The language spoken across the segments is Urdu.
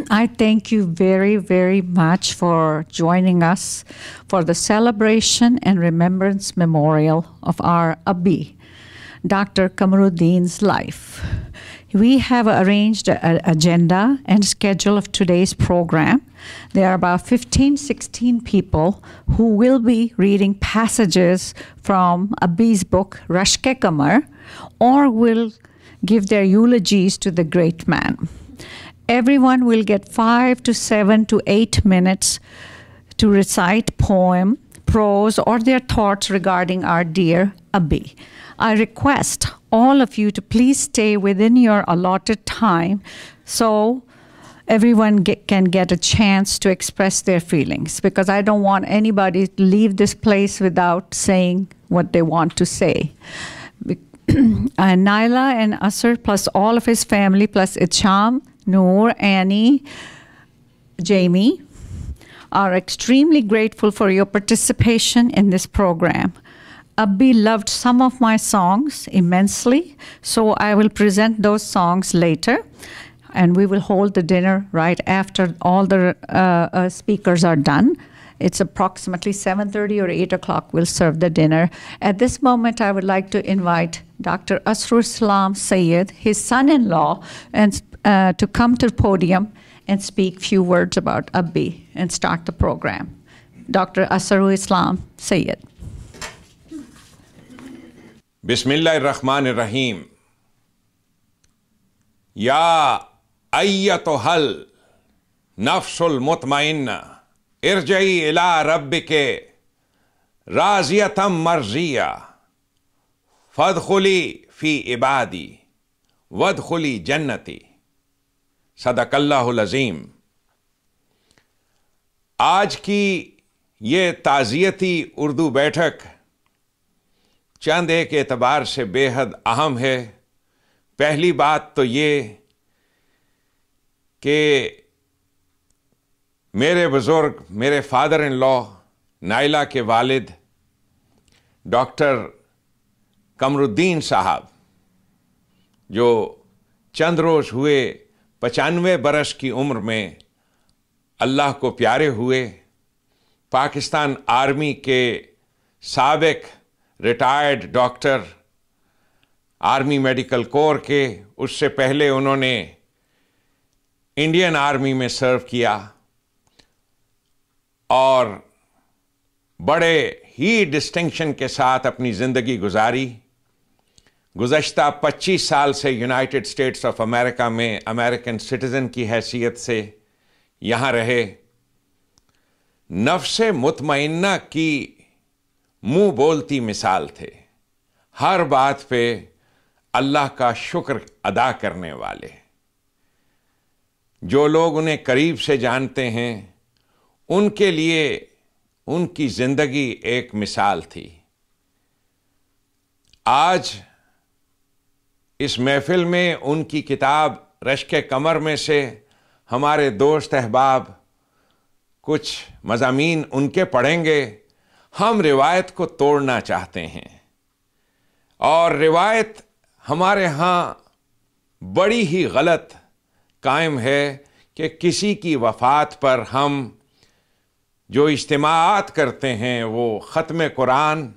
I thank you very, very much for joining us for the celebration and remembrance memorial of our Abi, Dr. Kamaruddin's life. We have arranged an agenda and schedule of today's program. There are about 16 people who will be reading passages from Abi's book, Rashke Kamar, or will give their eulogies to the great man. Everyone will get 5 to 7 to 8 minutes to recite poem, prose, or their thoughts regarding our dear Abi. I request all of you to please stay within your allotted time so everyone can get a chance to express their feelings, because I don't want anybody to leave this place without saying what they want to say. Naila and Asr, plus all of his family, plus Icham, Noor, Annie, Jamie, are extremely grateful for your participation in this program. Abi loved some of my songs immensely, so I will present those songs later, and we will hold the dinner right after all the speakers are done. It's approximately 7:30 or 8 o'clock. We'll serve the dinner. At this moment, I would like to invite Dr. Asrul Islam Sayyid, his son-in-law, and to come to the podium and speak few words about Abi and start the program. Dr. Asrul Islam Sayyid. Bismillahirrahmanirrahim. Ya ayyatuhal nafsul mutmainna irja'i ila rabbike raziyatam marziya fadkhuli fi ibadi wadkhuli jannati. صدقاللہ العظیم. آج کی یہ تعزیتی اردو بیٹھک چند ایک اعتبار سے بے حد اہم ہے. پہلی بات تو یہ کہ میرے بزرگ، میرے فادر ان لا نائلہ کے والد ڈاکٹر قمرالدین صاحب، جو چند روز ہوئے 95 برس کی عمر میں اللہ کو پیارے ہوئے، پاکستان آرمی کے سابق ریٹائرڈ ڈاکٹر، آرمی میڈیکل کور کے، اس سے پہلے انہوں نے انڈین آرمی میں سرو کیا اور بڑے ہی ڈسٹنکشن کے ساتھ اپنی زندگی گزاری. گزشتہ 25 سال سے یونائٹڈ اسٹیٹس آف امریکہ میں امریکن سٹیزن کی حیثیت سے یہاں رہے. نفس مطمئنہ کی منہ بولتی مثال تھے، ہر بات پہ اللہ کا شکر ادا کرنے والے. جو لوگ انہیں قریب سے جانتے ہیں ان کے لیے ان کی زندگی ایک مثال تھی. آج اس محفل میں ان کی کتاب رشک قمر میں سے ہمارے دوست احباب کچھ مضامین ان کے پڑھیں گے. ہم روایت کو توڑنا چاہتے ہیں، اور روایت ہمارے ہاں بڑی ہی غلط قائم ہے کہ کسی کی وفات پر ہم جو اجتماعات کرتے ہیں وہ ختم قرآن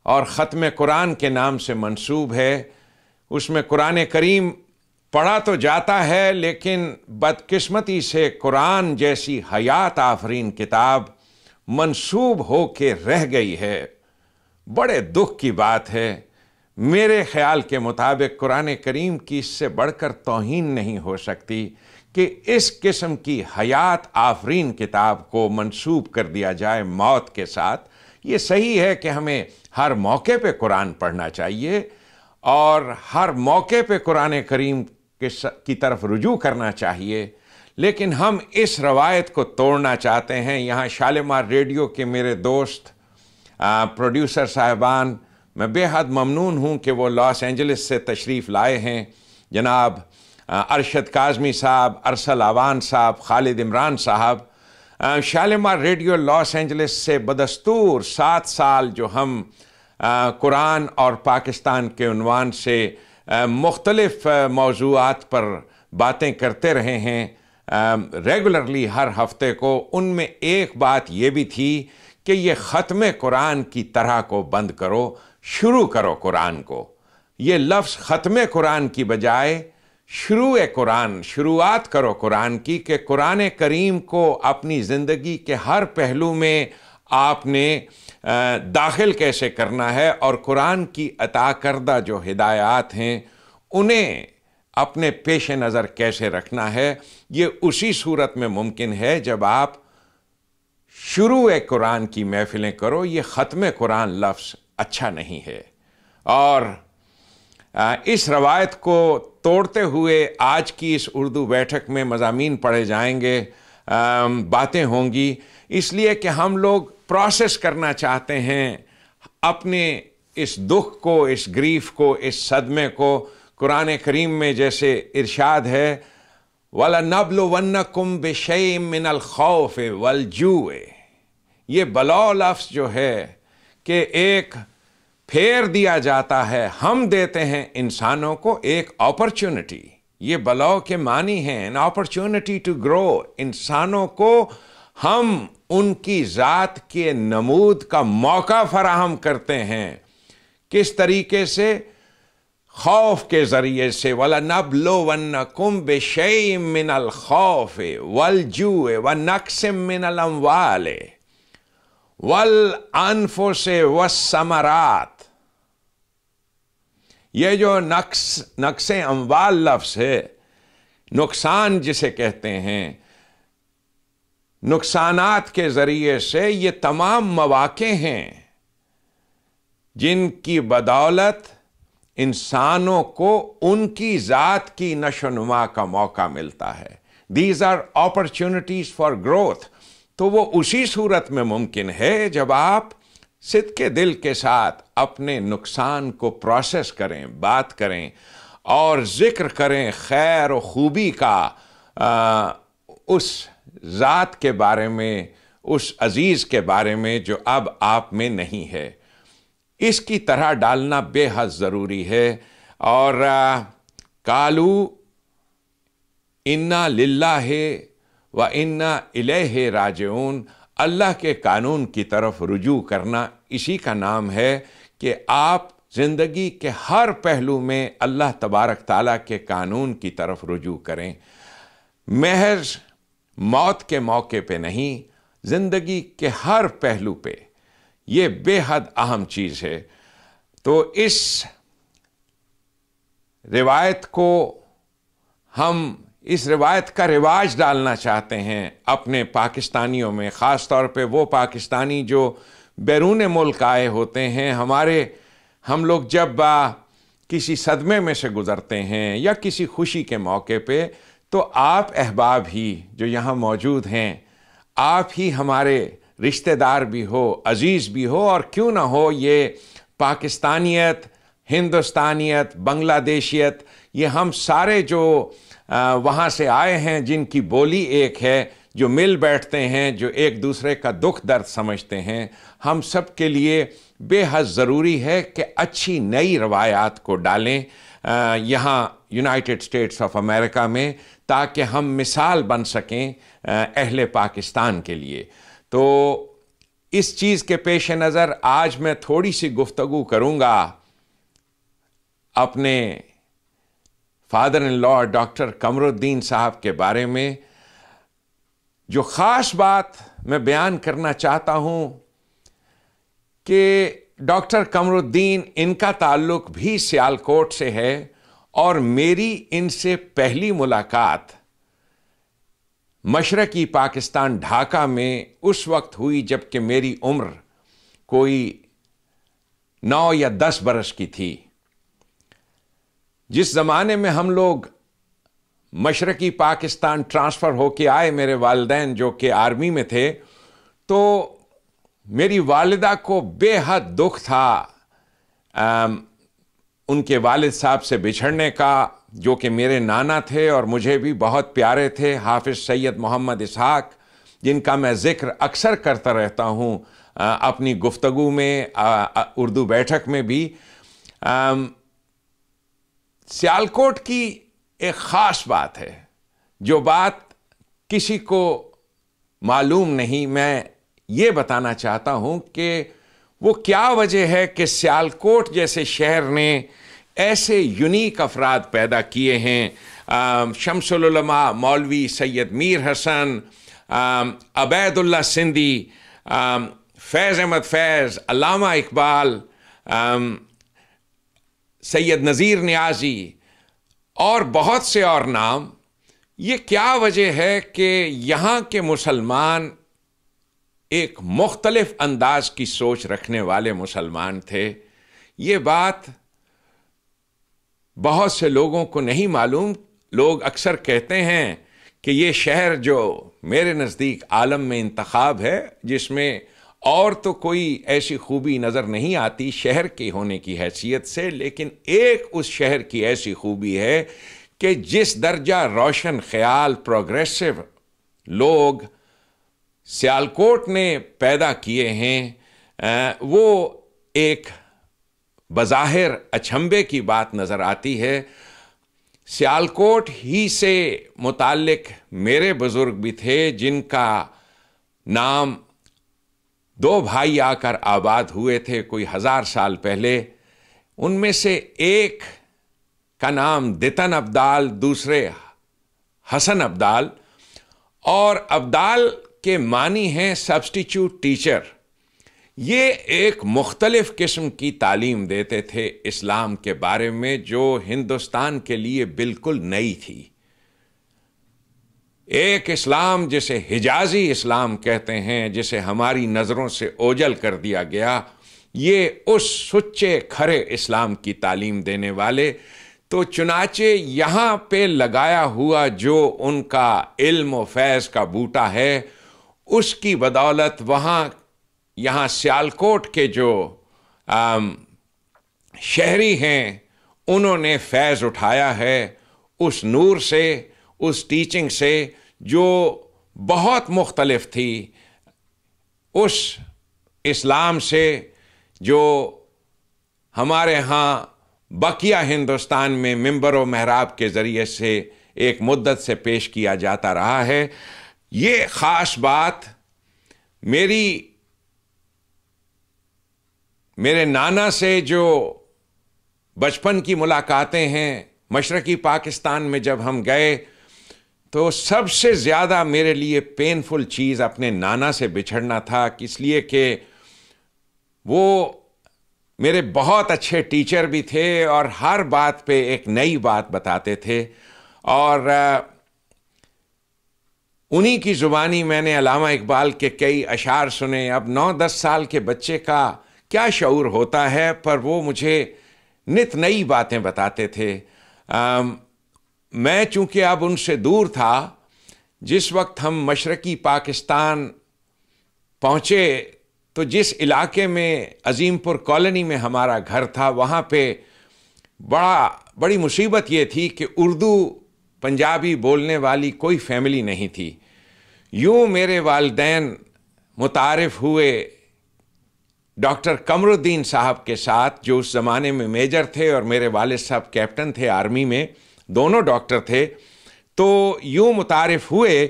اور ختم قرآن کے نام سے منسوب ہے. اس میں قرآن کریم پڑھا تو جاتا ہے، لیکن بدقسمتی سے قرآن جیسی حیات آفرین کتاب منسوب ہو کے رہ گئی ہے. بڑے دکھ کی بات ہے. میرے خیال کے مطابق قرآن کریم کی اس سے بڑھ کر توہین نہیں ہو سکتی کہ اس قسم کی حیات آفرین کتاب کو منسوب کر دیا جائے موت کے ساتھ. یہ صحیح ہے کہ ہمیں ہر موقع پہ قرآن پڑھنا چاہیے اور ہر موقع پہ قرآن کریم کی طرف رجوع کرنا چاہیے، لیکن ہم اس روایت کو توڑنا چاہتے ہیں. یہاں شالمار ریڈیو کے میرے دوست پروڈیوسر صاحبان، میں بے حد ممنون ہوں کہ وہ لاس اینجلس سے تشریف لائے ہیں. جناب ارشد کاظمی صاحب، ارسل آوان صاحب، خالد عمران صاحب. شالمار ریڈیو لاس اینجلس سے بدستور 7 سال جو ہم قرآن اور پاکستان کے عنوان سے مختلف موضوعات پر باتیں کرتے رہے ہیں. ریگولرلی ہر ہفتے کو، ان میں ایک بات یہ بھی تھی کہ یہ ختم قرآن کی طرح کو بند کرو، شروع کرو قرآن کو۔ یہ لفظ ختم قرآن کی بجائے شروع قرآن، شروعات کرو قرآن کی، کہ قرآن کریم کو اپنی زندگی کے ہر پہلو میں آپ نے داخل کیسے کرنا ہے، اور قرآن کی عطا کردہ جو ہدایات ہیں انہیں اپنے پیش نظر کیسے رکھنا ہے۔ یہ اسی صورت میں ممکن ہے جب آپ شروع قرآن کی محفلیں کرو۔ یہ ختم قرآن لفظ اچھا نہیں ہے، اور اس روایت کو توڑتے ہوئے آج کی اس اردو بیٹھک میں مضامین پڑھے جائیں گے، باتیں ہوں گی، اس لیے کہ ہم لوگ پروسیس کرنا چاہتے ہیں اپنے اس دکھ کو، اس گریف کو، اس صدمے کو۔ قرآن کریم میں جیسے ارشاد ہے وَلَنَبْلُوَنَّكُمْ بِشَيْءٍ مِّنَ الْخَوْفِ وَالْجُوعِ، یہ بلاؤ لفظ جو ہے کہ ایک پھیر دیا جاتا ہے، ہم دیتے ہیں انسانوں کو ایک اپرچونٹی۔ یہ بلاؤ کے معنی ہیں an opportunity to grow، انسانوں کو ہم ان کی ذات کے نمود کا موقع فراہم کرتے ہیں۔ کس طریقے سے؟ خوف کے ذریعے سے، وَلَنَبْلُوَنَّكُمْ بِشَيْءٍ مِّنَ الْخَوْفِ وَالْجُوعِ وَنَقْصٍ مِّنَ الْأَمْوَالِ وَالْأَنفُسِ وَالثَّمَرَاتِ۔ یہ جو نقص اموال لفظ ہے، نقصان جسے کہتے ہیں، نقصانات کے ذریعے سے، یہ تمام مواقع ہیں جن کی بدولت انسانوں کو ان کی ذات کی نشو و نما کا موقع ملتا ہے۔ These are opportunities for growth۔ تو وہ اسی صورت میں ممکن ہے جب آپ صدق دل کے ساتھ اپنے نقصان کو پروسیس کریں، بات کریں اور ذکر کریں خیر و خوبی کا، اس ذات کے بارے میں، اس عزیز کے بارے میں جو اب آپ میں نہیں ہے۔ اس کی طرح ڈالنا بے حد ضروری ہے۔ اور قالو انا للہ و انا الیہ راجعون، اللہ کے قانون کی طرف رجوع کرنا، اسی کا نام ہے کہ آپ زندگی کے ہر پہلو میں اللہ تبارک تعالیٰ کے قانون کی طرف رجوع کریں، محض موت کے موقع پہ نہیں، زندگی کے ہر پہلو پہ۔ یہ بے حد اہم چیز ہے۔ تو اس روایت کو اس روایت کا رواج ڈالنا چاہتے ہیں اپنے پاکستانیوں میں، خاص طور پہ وہ پاکستانی جو بیرون ملک آئے ہوتے ہیں۔ ہم لوگ جب کسی صدمے میں سے گزرتے ہیں یا کسی خوشی کے موقع پہ، تو آپ احباب ہی جو یہاں موجود ہیں، آپ ہی ہمارے رشتہ دار بھی ہو، عزیز بھی ہو، اور کیوں نہ ہو یہ پاکستانیت، ہندوستانیت، بنگلہ دیشیت، یہ ہم سارے جو وہاں سے آئے ہیں، جن کی بولی ایک ہے، جو مل بیٹھتے ہیں، جو ایک دوسرے کا دکھ درد سمجھتے ہیں، ہم سب کے لیے بے حد ضروری ہے کہ اچھی نئی روایات کو ڈالیں یہاں یونائٹڈ اسٹیٹس آف امریکہ میں، تاکہ ہم مثال بن سکیں اہل پاکستان کے لیے۔ تو اس چیز کے پیش نظر آج میں تھوڑی سی گفتگو کروں گا اپنے father in law doctor Qamar الدین صاحب کے بارے میں۔ جو خاص بات میں بیان کرنا چاہتا ہوں کہ ڈاکٹر قمر الدین، ان کا تعلق بھی سیالکوٹ سے ہے، اور میری ان سے پہلی ملاقات مشرقی پاکستان ڈھاکہ میں اس وقت ہوئی جب کہ میری عمر کوئی 9 یا 10 برس کی تھی۔ جس زمانے میں ہم لوگ مشرقی پاکستان ٹرانسفر ہو کے آئے، میرے والدین جو کہ آرمی میں تھے، تو میری والدہ کو بے حد دکھ تھا ان کے والد صاحب سے بچھڑنے کا، جو کہ میرے نانا تھے اور مجھے بھی بہت پیارے تھے، حافظ سید محمد اسحاق، جن کا میں ذکر اکثر کرتا رہتا ہوں اپنی گفتگو میں، اردو بیٹھک میں بھی۔ سیالکوٹ کی ایک خاص بات ہے، جو بات کسی کو معلوم نہیں. میں یہ بتانا چاہتا ہوں کہ وہ کیا وجہ ہے کہ سیالکوٹ جیسے شہر نے ایسے یونیک افراد پیدا کیے ہیں. شمس العلماء مولوی سید میر حسن، عبید اللہ سندھی، فیض احمد فیض، علامہ اقبال، سید نذیر نیازی اور بہت سے اور نام. یہ کیا وجہ ہے کہ یہاں کے مسلمان ایک مختلف انداز کی سوچ رکھنے والے مسلمان تھے. یہ بات بہت سے لوگوں کو نہیں معلوم. لوگ اکثر کہتے ہیں کہ یہ شہر جو میرے نزدیک عالم میں انتخاب ہے، جس میں اور تو کوئی ایسی خوبی نظر نہیں آتی شہر کے ہونے کی حیثیت سے، لیکن ایک اس شہر کی ایسی خوبی ہے کہ جس درجہ روشن خیال پروگریسو لوگ سیالکوٹ نے پیدا کیے ہیں، وہ ایک بظاہر اچنبھے کی بات نظر آتی ہے. سیالکوٹ ہی سے متعلق میرے بزرگ بھی تھے جن کا نام دو بھائی آ کر آباد ہوئے تھے کوئی 1000 سال پہلے. ان میں سے ایک کا نام دتن ابدال، دوسرے حسن ابدال، اور ابدال کے معنی ہیں سبسٹیچیوٹ ٹیچر. یہ ایک مختلف قسم کی تعلیم دیتے تھے اسلام کے بارے میں جو ہندوستان کے لیے بالکل نئی تھی. ایک اسلام جسے حجازی اسلام کہتے ہیں، جسے ہماری نظروں سے اوجھل کر دیا گیا، یہ اس سچے کھرے اسلام کی تعلیم دینے والے. تو چنانچہ یہاں پہ لگایا ہوا جو ان کا علم و فیض کا بوٹا ہے، اس کی بدولت یہاں سیالکوٹ کے جو شہری ہیں انہوں نے فیض اٹھایا ہے اس نور سے، اس ٹیچنگ سے جو بہت مختلف تھی اس اسلام سے جو ہمارے ہاں بقیہ ہندوستان میں منبر و محراب کے ذریعے سے ایک مدت سے پیش کیا جاتا رہا ہے. یہ خاص بات میرے نانا سے جو بچپن کی ملاقاتیں ہیں، مشرقی پاکستان میں جب ہم گئے تو سب سے زیادہ میرے لیے پینفل چیز اپنے نانا سے بچھڑنا تھا، اس لیے کہ وہ میرے بہت اچھے ٹیچر بھی تھے اور ہر بات پہ ایک نئی بات بتاتے تھے. اور انہی کی زبانی میں نے علامہ اقبال کے کئی اشعار سنے. اب 9-10 سال کے بچے کا کیا شعور ہوتا ہے، پر وہ مجھے نت نئی باتیں بتاتے تھے. میں چونکہ اب ان سے دور تھا، جس وقت ہم مشرقی پاکستان پہنچے تو جس علاقے میں عظیم پور کالونی میں ہمارا گھر تھا، وہاں پہ بڑی مصیبت یہ تھی کہ اردو پنجابی بولنے والی کوئی فیملی نہیں تھی. یوں میرے والدین متعارف ہوئے ڈاکٹر قمر الدین صاحب کے ساتھ، جو اس زمانے میں میجر تھے اور میرے والد صاحب کیپٹن تھے آرمی میں، دونوں ڈاکٹر تھے. تو یوں متعارف ہوئے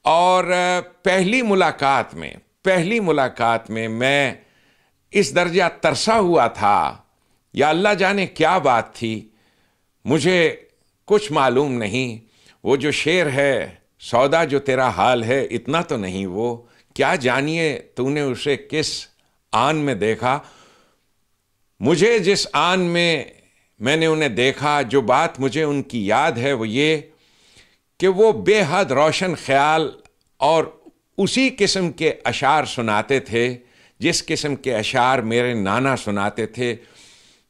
اور پہلی ملاقات میں میں اس درجہ ترسا ہوا تھا، یا اللہ جانے کیا بات تھی، مجھے کچھ معلوم نہیں. وہ جو شعر ہے، سودا جو تیرا حال ہے اتنا تو نہیں، وہ کیا جانیے تو نے اسے کس آن میں دیکھا. مجھے جس آن میں نے انہیں دیکھا، جو بات مجھے ان کی یاد ہے وہ یہ کہ وہ بے حد روشن خیال اور اسی قسم کے اشعار سناتے تھے جس قسم کے اشعار میرے نانا سناتے تھے.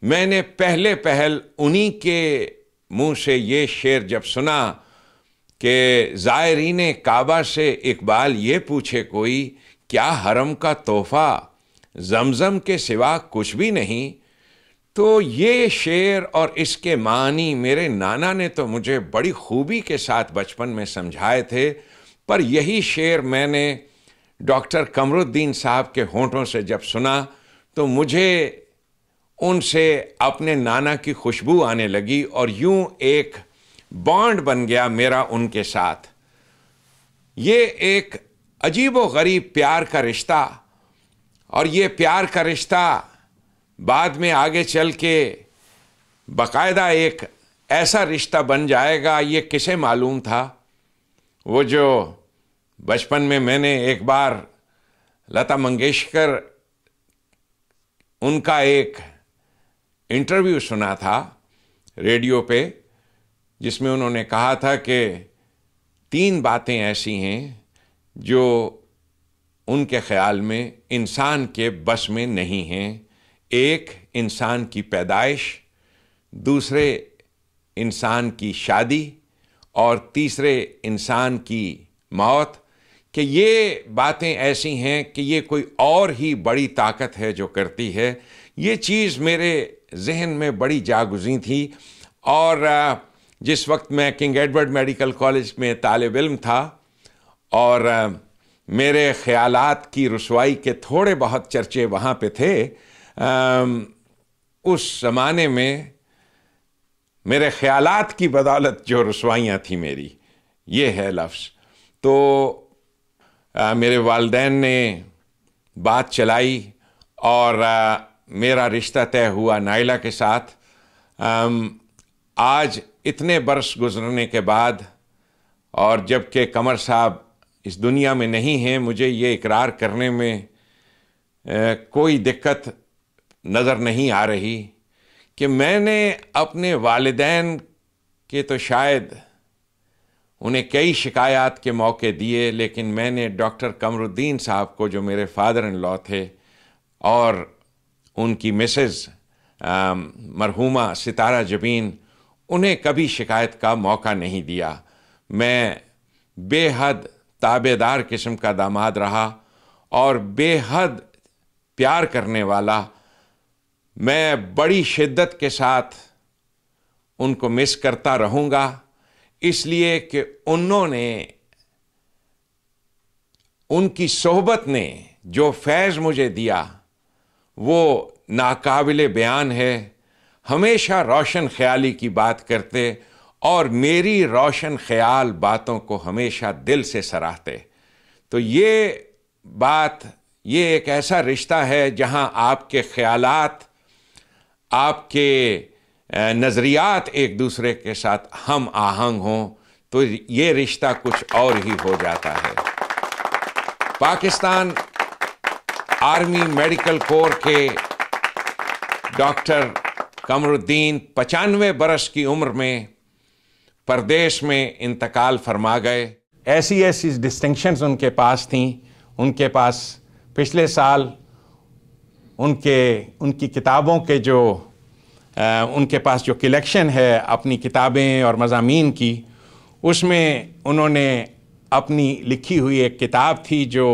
میں نے پہل انہی کے منہ سے یہ شعر جب سنا کہ زائرین کعبہ سے اقبال یہ پوچھے کوئی، کیا حرم کا تحفہ زمزم کے سوا کچھ بھی نہیں. تو یہ شعر اور اس کے معنی میرے نانا نے تو مجھے بڑی خوبی کے ساتھ بچپن میں سمجھائے تھے، پر یہی شعر میں نے ڈاکٹر قمر الدین صاحب کے ہونٹوں سے جب سنا تو مجھے ان سے اپنے نانا کی خوشبو آنے لگی اور یوں ایک بانڈ بن گیا میرا ان کے ساتھ. یہ ایک عجیب و غریب پیار کا رشتہ، اور یہ پیار کا رشتہ بعد میں آگے چل کے باقاعدہ ایک ایسا رشتہ بن جائے گا، یہ کسے معلوم تھا؟ وہ جو بچپن میں نے ایک بار لتا منگیشکر ان کا ایک انٹرویو سنا تھا ریڈیو پہ، جس میں انہوں نے کہا تھا کہ 3 باتیں ایسی ہیں جو ان کے خیال میں انسان کے بس میں نہیں ہیں۔ ایک، انسان کی پیدائش، دوسرے انسان کی شادی، اور تیسرے انسان کی موت، کہ یہ باتیں ایسی ہیں کہ یہ کوئی اور ہی بڑی طاقت ہے جو کرتی ہے۔ یہ چیز میرے ذہن میں بڑی جاگزیں تھی، اور جس وقت میں کنگ ایڈورڈ میڈیکل کالج میں طالب علم تھا اور میرے خیالات کی رسوائی کے تھوڑے بہت چرچے وہاں پہ تھے، اس زمانے میں میرے خیالات کی بدولت جو رسوائیاں تھیں میری، یہ ہے لفظ، تو میرے والدین نے بات چلائی اور میرا رشتہ طے ہوا نائلہ کے ساتھ۔ آج اتنے برس گزرنے کے بعد، اور جب کہ قمر صاحب اس دنیا میں نہیں ہیں، مجھے یہ اقرار کرنے میں کوئی دقت نظر نہیں آ رہی کہ میں نے اپنے والدین کے تو شاید انہیں کئی شکایات کے موقع دیے، لیکن میں نے ڈاکٹر قمر الدین صاحب کو، جو میرے فادر ان لا تھے، اور ان کی مسز مرحومہ ستارہ جبین، انہیں کبھی شکایت کا موقع نہیں دیا۔ میں بے حد تابع دار قسم کا داماد رہا اور بے حد پیار کرنے والا۔ میں بڑی شدت کے ساتھ ان کو مس کرتا رہوں گا، اس لیے کہ انہوں نے، ان کی صحبت نے جو فیض مجھے دیا وہ ناقابل بیان ہے۔ ہمیشہ روشن خیالی کی بات کرتے اور میری روشن خیال باتوں کو ہمیشہ دل سے سراہتے۔ تو یہ بات، یہ ایک ایسا رشتہ ہے جہاں آپ کے خیالات، آپ کے نظریات ایک دوسرے کے ساتھ ہم آہنگ ہوں تو یہ رشتہ کچھ اور ہی ہو جاتا ہے۔ پاکستان آرمی میڈیکل کور کے ڈاکٹر قمر الدین 95 برس کی عمر میں پردیس میں انتقال فرما گئے۔ ایسی ڈسٹنکشنز ان کے پاس تھیں۔ ان کے پاس پچھلے سال ان کی کتابوں کے جو ان کے پاس جو کلیکشن ہے اپنی کتابیں اور مضامین کی، اس میں انہوں نے اپنی لکھی ہوئی ایک کتاب تھی جو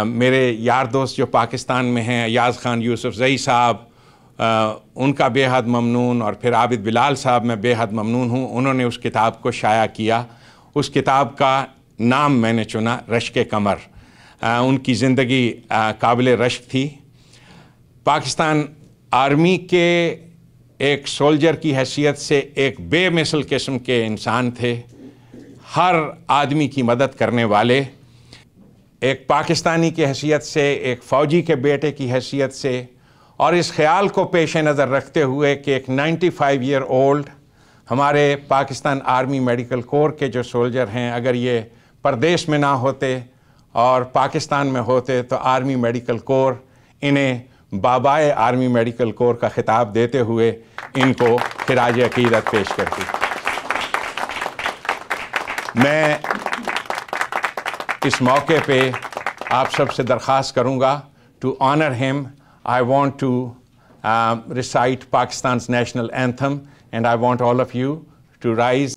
میرے یار دوست جو پاکستان میں ہیں، ایاز خان یوسف زئی صاحب، ان کا بے حد ممنون، اور پھر عابد بلال صاحب میں بے حد ممنون ہوں، انہوں نے اس کتاب کو شائع کیا۔ اس کتاب کا نام میں نے چنا رشک قمر۔ ان کی زندگی قابل رشک تھی۔ پاکستان آرمی کے ایک سولجر کی حیثیت سے ایک بے مثل قسم کے انسان تھے، ہر آدمی کی مدد کرنے والے۔ ایک پاکستانی کی حیثیت سے، ایک فوجی کے بیٹے کی حیثیت سے، اور اس خیال کو پیش نظر رکھتے ہوئے کہ ایک 95 ایئر اولڈ ہمارے پاکستان آرمی میڈیکل کور کے جو سولجر ہیں، اگر یہ پردیس میں نہ ہوتے اور پاکستان میں ہوتے تو آرمی میڈیکل کور انہیں بابائے آرمی میڈیکل کور کا خطاب دیتے ہوئے ان کو خراج عقیدت پیش کرتی۔ میں اس موقع پہ آپ سب سے درخواست کروں گا to honor him. I want to recite Pakistan's national anthem, and I want all of you to rise.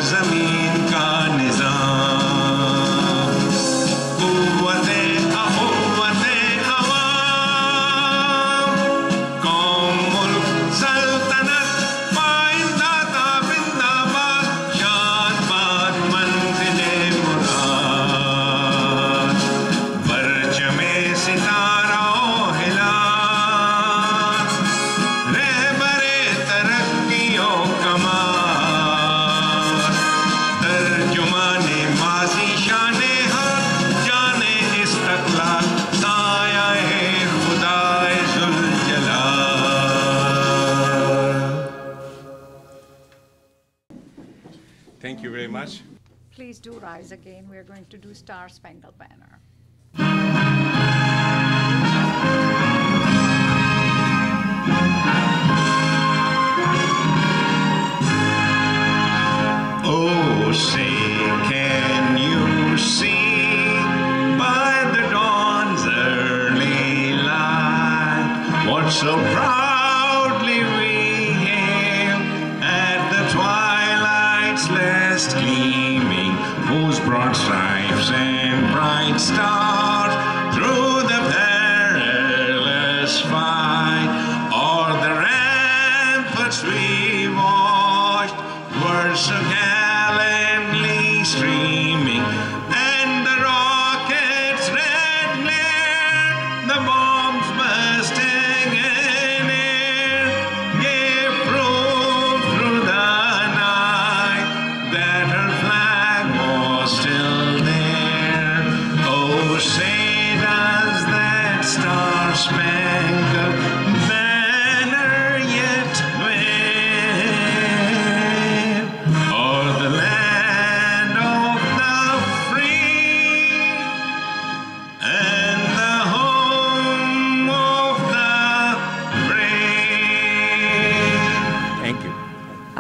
زمین کا Thank you very much. Please do rise again. We are going to do Star Spangled Banner. Oh, say, can you see by the dawn's early light what so proudly we hailed at the twilight's last gleaming, whose broad stripes and bright stars through the perilous fight o'er the ramparts we watched were so gallantly streaming, and the rockets' red glare, the bombs bursting in air, gave proof through the night that her flag was still there. Oh, say does that star-spangled banner yet wave o'er the land of the free and the home of the brave? Thank you.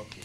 Okay.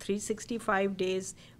365 days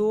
2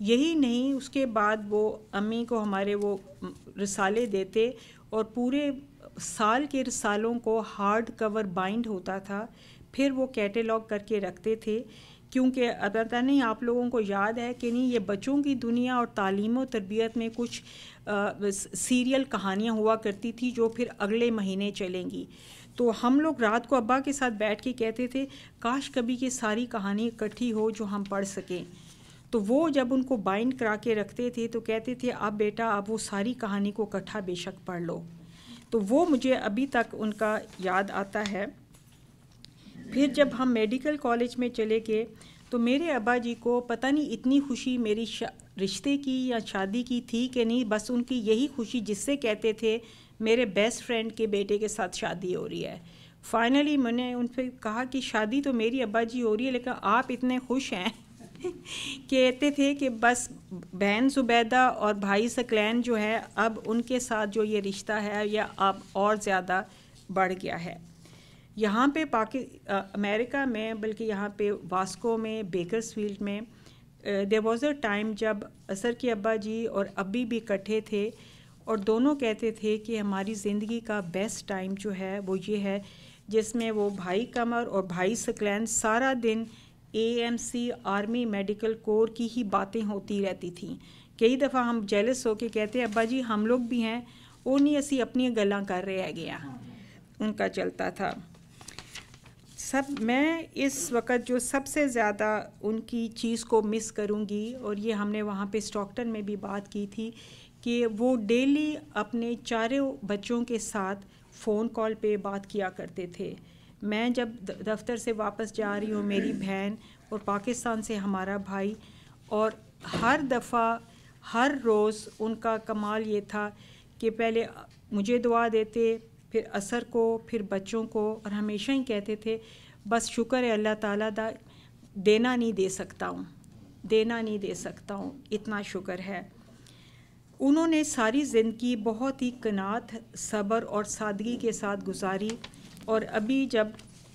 یہی نہیں، اس کے بعد وہ امی کو ہمارے وہ رسالے دیتے اور پورے سال کے رسالوں کو ہارڈ کور بائنڈ ہوتا تھا، پھر وہ کیٹلاگ کر کے رکھتے تھے. کیونکہ پتہ نہیں آپ لوگوں کو یاد ہے کہ نہیں، یہ بچوں کی دنیا اور تعلیم و تربیت میں کچھ سیریل کہانیاں ہوا کرتی تھی جو پھر اگلے مہینے چلیں گی. تو ہم لوگ رات کو ابا کے ساتھ بیٹھ کے کہتے تھے کاش کبھی یہ ساری کہانی اکٹھی ہو جو ہم پڑھ سکیں. تو وہ جب ان کو بائنڈ کرا کے رکھتے تھے تو کہتے تھے اب بیٹا اب وہ ساری کہانی کو اکٹھا بے شک پڑھ لو. تو وہ مجھے ابھی تک ان کا یاد آتا ہے. پھر جب ہم میڈیکل کالج میں چلے گئے تو میرے ابا جی کو پتہ نہیں اتنی خوشی میری رشتے کی یا شادی کی تھی کہ نہیں، بس ان کی یہی خوشی جس سے کہتے تھے میرے بیسٹ فرینڈ کے بیٹے کے ساتھ شادی ہو رہی ہے. فائنلی میں نے ان پہ کہا کہ شادی تو میری ابا جی ہو رہی ہے لیکن آپ اتنے خوش ہیں. کہتے تھے کہ بس بہن زبیدہ اور بھائی ثقلین جو ہے اب ان کے ساتھ جو یہ رشتہ ہے یا اب اور زیادہ بڑھ گیا ہے. یہاں پہ امریکہ میں، بلکہ یہاں پہ واسکو میں، بیکرز فیلڈ میں دیر واز اے ٹائم جب اثر کے ابا جی اور ابی بھی اکٹھے تھے اور دونوں کہتے تھے کہ ہماری زندگی کا بیسٹ ٹائم جو ہے وہ یہ ہے جس میں وہ بھائی قمر اور بھائی ثقلین سارا دن AMC آرمی میڈیکل کور کی ہی باتیں ہوتی رہتی تھیں. کئی دفعہ ہم جیلس ہو کے کہتے ابا جی ہم لوگ بھی ہیں، وہ نہیں اسی اپنی گلاں کر رہے ہے گیا. ان کا چلتا تھا. میں اس وقت جو سب سے زیادہ ان کی چیز کو مس کروں گی، اور یہ ہم نے وہاں پہ اسٹاکٹن میں بھی بات کی تھی، کہ وہ ڈیلی اپنے چاروں بچوں کے ساتھ فون کال پہ بات کیا کرتے تھے. میں جب دفتر سے واپس جا رہی ہوں، میری بہن، اور پاکستان سے ہمارا بھائی، اور ہر دفعہ ہر روز ان کا کمال یہ تھا کہ پہلے مجھے دعا دیتے، پھر اثر کو، پھر بچوں کو، اور ہمیشہ ہی کہتے تھے بس شکر ہے اللہ تعالیٰ دا، دینا نہیں دے سکتا ہوں، دینا نہیں دے سکتا ہوں، اتنا شکر ہے. انہوں نے ساری زندگی بہت ہی قناعت، صبر اور سادگی کے ساتھ گزاری. اور ابھی جب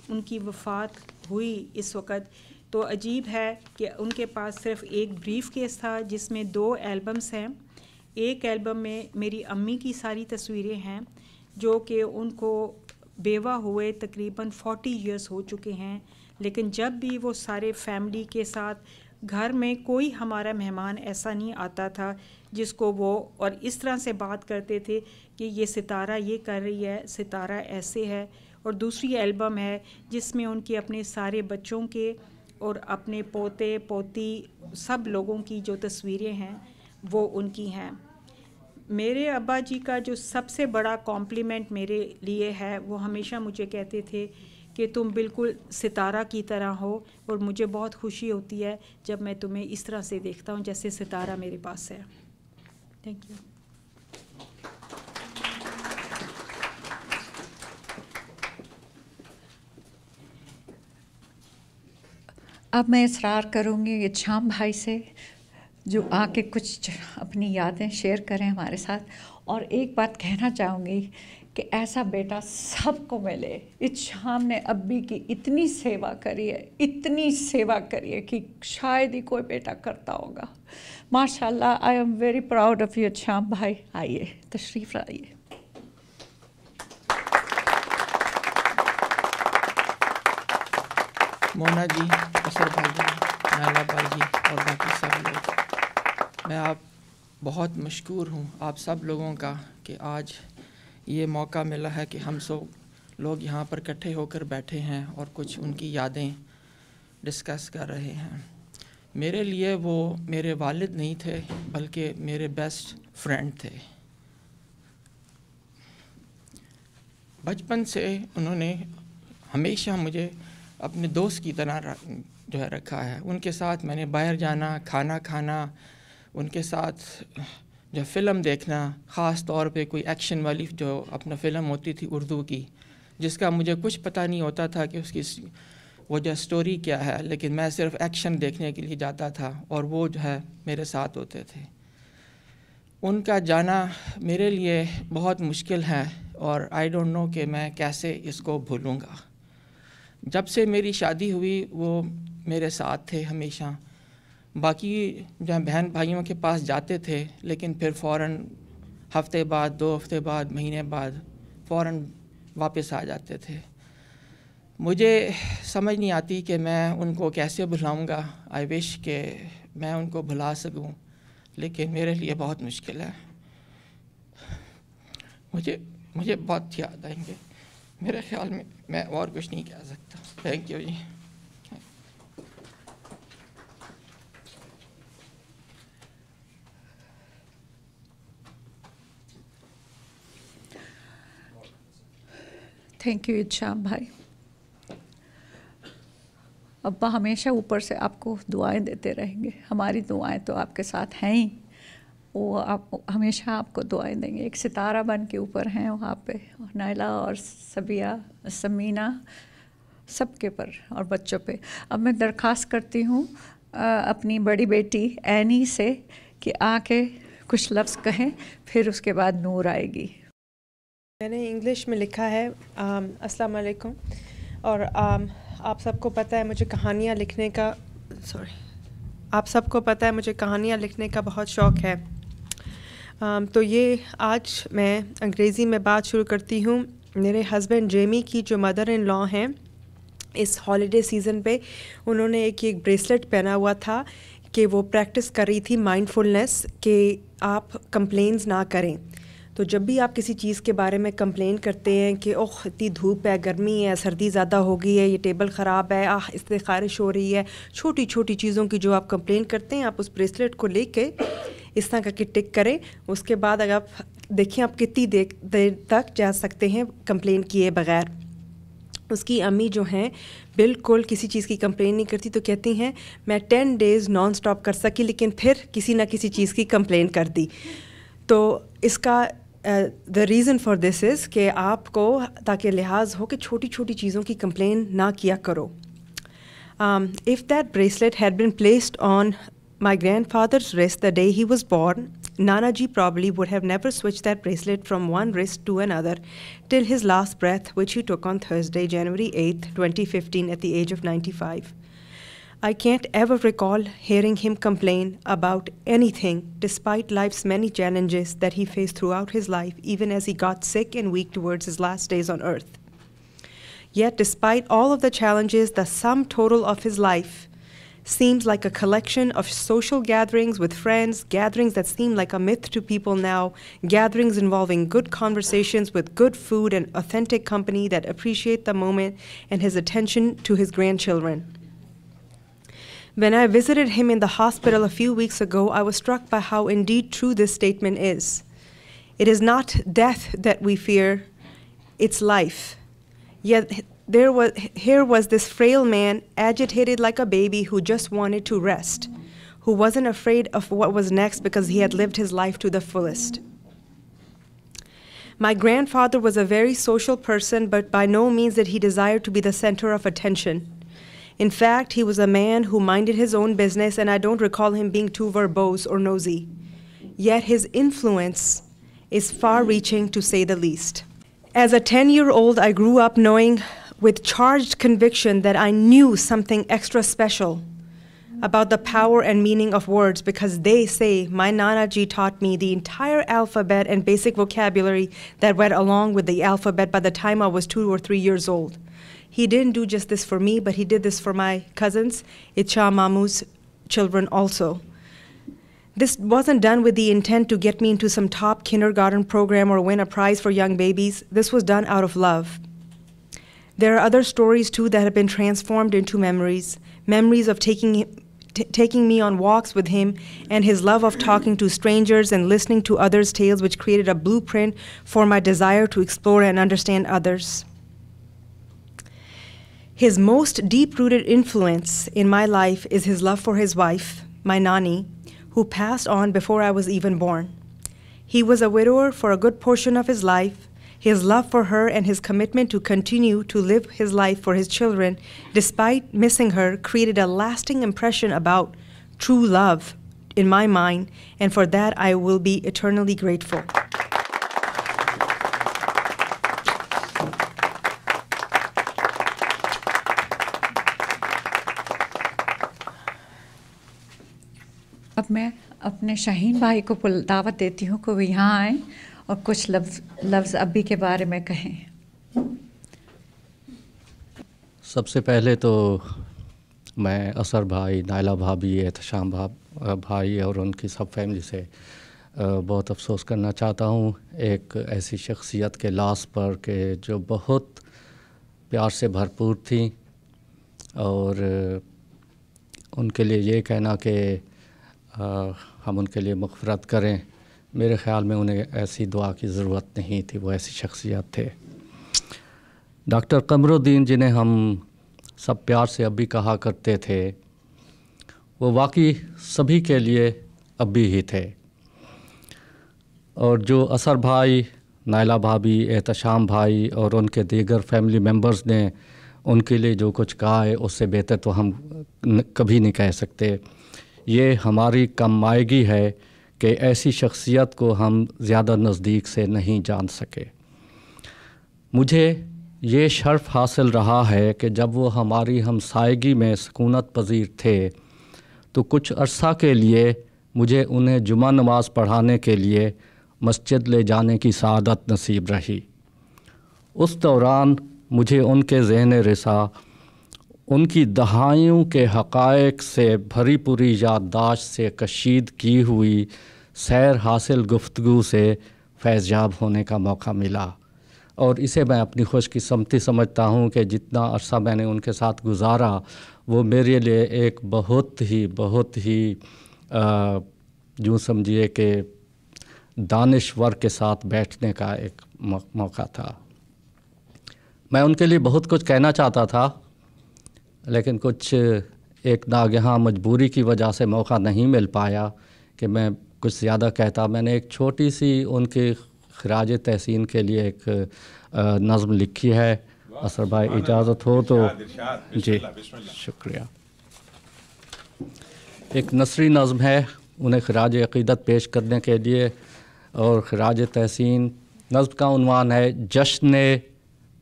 ان کی وفات ہوئی اس وقت تو عجیب ہے کہ ان کے پاس صرف ایک بریف کیس تھا جس میں 2 البمز ہیں. ایک البم میں میری امی کی ساری تصویریں ہیں جو کہ ان کو بیوہ ہوئے تقریباً 40 ایئرس ہو چکے ہیں، لیکن جب بھی وہ سارے فیملی کے ساتھ گھر میں کوئی ہمارا مہمان ایسا نہیں آتا تھا جس کو وہ اور اس طرح سے بات کرتے تھے کہ یہ ستارہ یہ کر رہی ہے، ستارہ ایسے ہے. اور دوسری البم ہے جس میں ان کے اپنے سارے بچوں کے اور اپنے پوتے پوتی سب لوگوں کی جو تصویریں ہیں وہ ان کی ہیں. میرے ابا جی کا جو سب سے بڑا کمپلیمنٹ میرے لیے ہے، وہ ہمیشہ مجھے کہتے تھے کہ تم بالکل ستارہ کی طرح ہو، اور مجھے بہت خوشی ہوتی ہے جب میں تمہیں اس طرح سے دیکھتا ہوں جیسے ستارہ میرے پاس ہے. Thank you. اب میں اصرار کروں گی یہ چھام بھائی سے جو آ کے کچھ اپنی یادیں شیئر کریں ہمارے ساتھ. اور ایک بات کہنا چاہوں گی کہ ایسا بیٹا سب کو ملے. چھام نے ابی کی اتنی سیوا کری ہے، اتنی سیوا کری ہے کہ شاید ہی کوئی بیٹا کرتا ہوگا. ماشاء اللہ. I am very proud of you چھام بھائی. آئیے تشریف لائیے. مونا جی، اثر بھائی جی، نالا بھائی جی اور باقی سب لوگ، میں آپ بہت مشکور ہوں آپ سب لوگوں کا کہ آج یہ موقع ملا ہے کہ ہم سب لوگ یہاں پر اکٹھے ہو کر بیٹھے ہیں اور کچھ ان کی یادیں ڈسکس کر رہے ہیں. میرے لیے وہ میرے والد نہیں تھے بلکہ میرے بیسٹ فرینڈ تھے. بچپن سے انہوں نے ہمیشہ مجھے اپنے دوست کی طرح جو ہے رکھا ہے. ان کے ساتھ میں نے باہر جانا، کھانا کھانا، ان کے ساتھ جو فلم دیکھنا، خاص طور پہ کوئی ایکشن والی جو اپنا فلم ہوتی تھی اردو کی جس کا مجھے کچھ پتہ نہیں ہوتا تھا کہ اس کی وہ جو سٹوری کیا ہے، لیکن میں صرف ایکشن دیکھنے کے لیے جاتا تھا اور وہ جو ہے میرے ساتھ ہوتے تھے. ان کا جانا میرے لیے بہت مشکل ہے اور آئی ڈونٹ نو کہ میں کیسے اس کو بھولوں گا. جب سے میری شادی ہوئی وہ میرے ساتھ تھے ہمیشہ. باقی جہاں بہن بھائیوں کے پاس جاتے تھے لیکن پھر فوراً ہفتے بعد 2 ہفتے بعد مہینے بعد فوراً واپس آ جاتے تھے. مجھے سمجھ نہیں آتی کہ میں ان کو کیسے بھلاؤں گا. آئی وش کہ میں ان کو بھلا سکوں لیکن میرے لیے بہت مشکل ہے. مجھے بہت یاد آئیں گے. میرے خیال میں اور کچھ نہیں کہہ سکتا. Thank you ji. Thank you Irshad بھائی. ابا ہمیشہ اوپر سے آپ کو دعائیں دیتے رہیں گے. ہماری دعائیں تو آپ کے ساتھ ہیں ہی. وہ آپ ہمیشہ آپ کو دعائیں دیں گے. ایک ستارہ بن کے اوپر ہیں وہاں پہ. نائلہ اور سبیہ سمینہ سب کے پر اور بچوں پہ. اب میں درخواست کرتی ہوں اپنی بڑی بیٹی اینی سے کہ آ کے کچھ لفظ کہیں, پھر اس کے بعد نور آئے گی. میں نے انگلش میں لکھا ہے السلام علیکم. اور آپ سب کو پتہ ہے مجھے کہانیاں لکھنے کا بہت شوق ہے. تو یہ آج میں انگریزی میں بات شروع کرتی ہوں. میرے ہسبینڈ جیمی کی جو مدر ان لا ہیں, اس ہالیڈے سیزن پہ انہوں نے ایک بریسلیٹ پہنا ہوا تھا کہ وہ پریکٹس کر رہی تھی مائنڈ فلنس, کہ آپ کمپلینز نہ کریں. تو جب بھی آپ کسی چیز کے بارے میں کمپلین کرتے ہیں کہ اوہ اتنی دھوپ ہے, گرمی ہے, سردی زیادہ ہو گئی ہے, یہ ٹیبل خراب ہے, اس سے خارش ہو رہی ہے, چھوٹی چھوٹی چیزوں کی جو آپ کمپلین کرتے ہیں, آپ اس بریسلیٹ کو لے کے اس طرح کر کے ٹک کریں. اس کے بعد اگر آپ دیکھیں آپ کتنی دیر تک جا سکتے ہیں کمپلین کیے بغیر. اس کی امی جو ہیں بالکل کسی چیز کی کمپلین نہیں کرتی, تو کہتی ہیں میں 10 days نان اسٹاپ کر سکی لیکن پھر کسی نہ کسی چیز کی کمپلین کر دی. تو اس کا دا ریزن فار دس از کہ آپ کو تاکہ لحاظ ہو کہ چھوٹی چھوٹی چیزوں کی کمپلین نہ کیا کرو. If that bracelet had been placed on my grandfather's wrist the day he was born, Nana Ji probably would have never switched that bracelet from one wrist to another till his last breath, which he took on Thursday, January 8th, 2015 at the age of 95. I can't ever recall hearing him complain about anything despite life's many challenges that he faced throughout his life, even as he got sick and weak towards his last days on earth. Yet despite all of the challenges, the sum total of his life seems like a collection of social gatherings with friends, gatherings that seem like a myth to people now, gatherings involving good conversations with good food and authentic company that appreciate the moment, and his attention to his grandchildren. When I visited him in the hospital a few weeks ago, I was struck by how indeed true this statement is. It is not death that we fear, it's life. Yet here was this frail man, agitated like a baby, who just wanted to rest, who wasn't afraid of what was next because he had lived his life to the fullest. My grandfather was a very social person, but by no means did he desire to be the center of attention. In fact, he was a man who minded his own business, and I don't recall him being too verbose or nosy. Yet his influence is far-reaching, to say the least. As a 10-year-old, I grew up knowing with charged conviction that I knew something extra special about the power and meaning of words, because they say my Nana Ji taught me the entire alphabet and basic vocabulary that went along with the alphabet by the time I was 2 or 3 years old. He didn't do just this for me, but he did this for my cousins, Itcha Mamu's children also. This wasn't done with the intent to get me into some top kindergarten program or win a prize for young babies. This was done out of love. There are other stories too that have been transformed into memories of taking me on walks with him, and his love of talking to strangers and listening to others' tales, which created a blueprint for my desire to explore and understand others. His most deep-rooted influence in my life is his love for his wife, my Nani, who passed on before I was even born. He was a widower for a good portion of his life. His love for her and his commitment to continue to live his life for his children, despite missing her, created a lasting impression about true love in my mind, and for that I will be eternally grateful. میں اپنے شاہین بھائی کو دعوت دیتی ہوں کہ وہ یہاں آئیں اور کچھ لفظ ابی کے بارے میں کہیں. سب سے پہلے تو میں اثر بھائی، نائلہ بھابھی، احتشام بھائی اور ان کی سب فیملی سے بہت افسوس کرنا چاہتا ہوں ایک ایسی شخصیت کے لاس پر کہ جو بہت پیار سے بھرپور تھیں، اور ان کے لیے یہ کہنا کہ ہم ان کے لیے مغفرت کریں، میرے خیال میں انہیں ایسی دعا کی ضرورت نہیں تھی. وہ ایسی شخصیت تھے. ڈاکٹر قمر الدین جنہیں ہم سب پیار سے ابی کہا کرتے تھے، وہ واقعی سبھی کے لیے ابی ہی تھے. اور جو اثر بھائی، نائلہ بھابھی، احتشام بھائی اور ان کے دیگر فیملی ممبرز نے ان کے لیے جو کچھ کہا ہے، اس سے بہتر تو ہم کبھی نہیں کہہ سکتے. یہ ہماری کم مائگی ہے کہ ایسی شخصیت کو ہم زیادہ نزدیک سے نہیں جان سکے. مجھے یہ شرف حاصل رہا ہے کہ جب وہ ہماری ہمسائیگی میں سکونت پذیر تھے تو کچھ عرصہ کے لیے مجھے انہیں جمعہ نماز پڑھانے کے لیے مسجد لے جانے کی سعادت نصیب رہی. اس دوران مجھے ان کے ذہن رسا، ان کی دہائیوں کے حقائق سے بھری پوری یادداشت سے کشید کی ہوئی سیر حاصل گفتگو سے فیضیاب ہونے کا موقع ملا. اور اسے میں اپنی خوش قسمتی سمجھتا ہوں کہ جتنا عرصہ میں نے ان کے ساتھ گزارا وہ میرے لیے ایک بہت ہی یوں سمجھیے کہ دانشور کے ساتھ بیٹھنے کا ایک موقع تھا. میں ان کے لیے بہت کچھ کہنا چاہتا تھا، لیکن کچھ ایک ناگہاں مجبوری کی وجہ سے موقع نہیں مل پایا کہ میں کچھ زیادہ کہتا. میں نے ایک چھوٹی سی ان کے خراج تحسین کے لیے ایک نظم لکھی ہے. اثر بھائی اجازت ہو تو جی شکریہ. ایک نثری نظم ہے انہیں خراج عقیدت پیش کرنے کے لیے اور خراج تحسین. نظم کا عنوان ہے جشن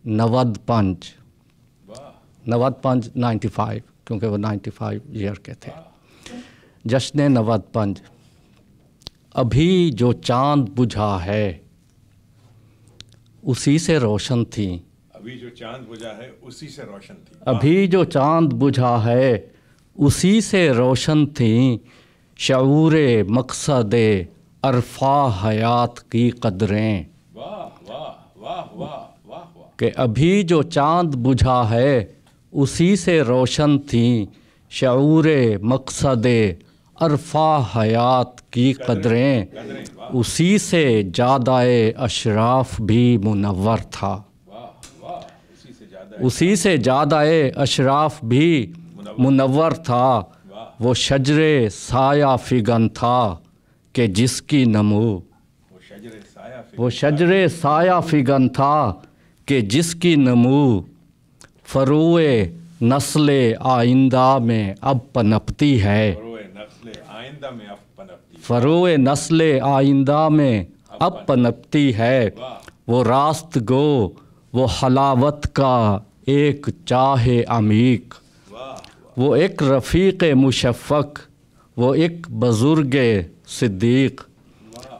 95 95 کیونکہ وہ 95 ایئر کے تھے. جشن 95. ابھی جو چاند بجھا ہے اسی سے روشن تھیں. ابھی جو چاند بجھا ہے اسی سے روشن تھی. ابھی جو چاند بجھا ہے اسی سے روشن تھیں. شعور مقصد عرفا حیات کی قدریں. واہ واہ واہ واہ واہ واہ. کہ ابھی جو چاند بجھا ہے اسی سے روشن تھیں. شعور مقصد عرفا حیات کی قدریں. اسی سے جادائے اشراف بھی منور تھا. اسی سے جادائے اشراف بھی منور تھا. وہ شجر سایہ فگن تھا کہ جس کی نمو. وہ شجر سایہ فگن تھا کہ جس کی نمو فروع نسل آئندہ میں اب پنپتی ہے. فروع نسل آئندہ میں اب پنپتی ہے. وہ راست گو وہ حلاوت کا ایک چاہ عمیق. وہ ایک رفیق مشفق وہ ایک بزرگ صدیق.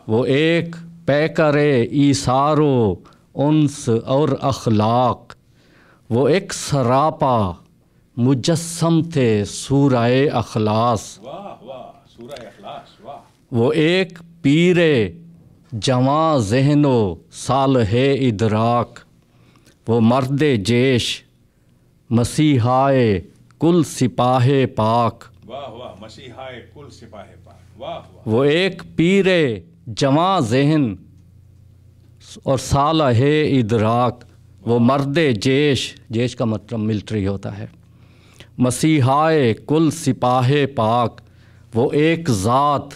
وہ ایک پیکر ایثار و انس اور اخلاق. وہ ایک سراپا مجسم تھے سورہ اخلاص. وہ ایک پیر جواں ذہن و صالح ادراک. وہ مرد جیش مسیحائے کل سپاہ پاک. وہ ایک پیر جواں ذہن اور صالح ادراک. وہ مرد جیش، جیش کا مطلب ملٹری ہوتا ہے، مسیحائے کل سپاہ پاک. وہ ایک ذات،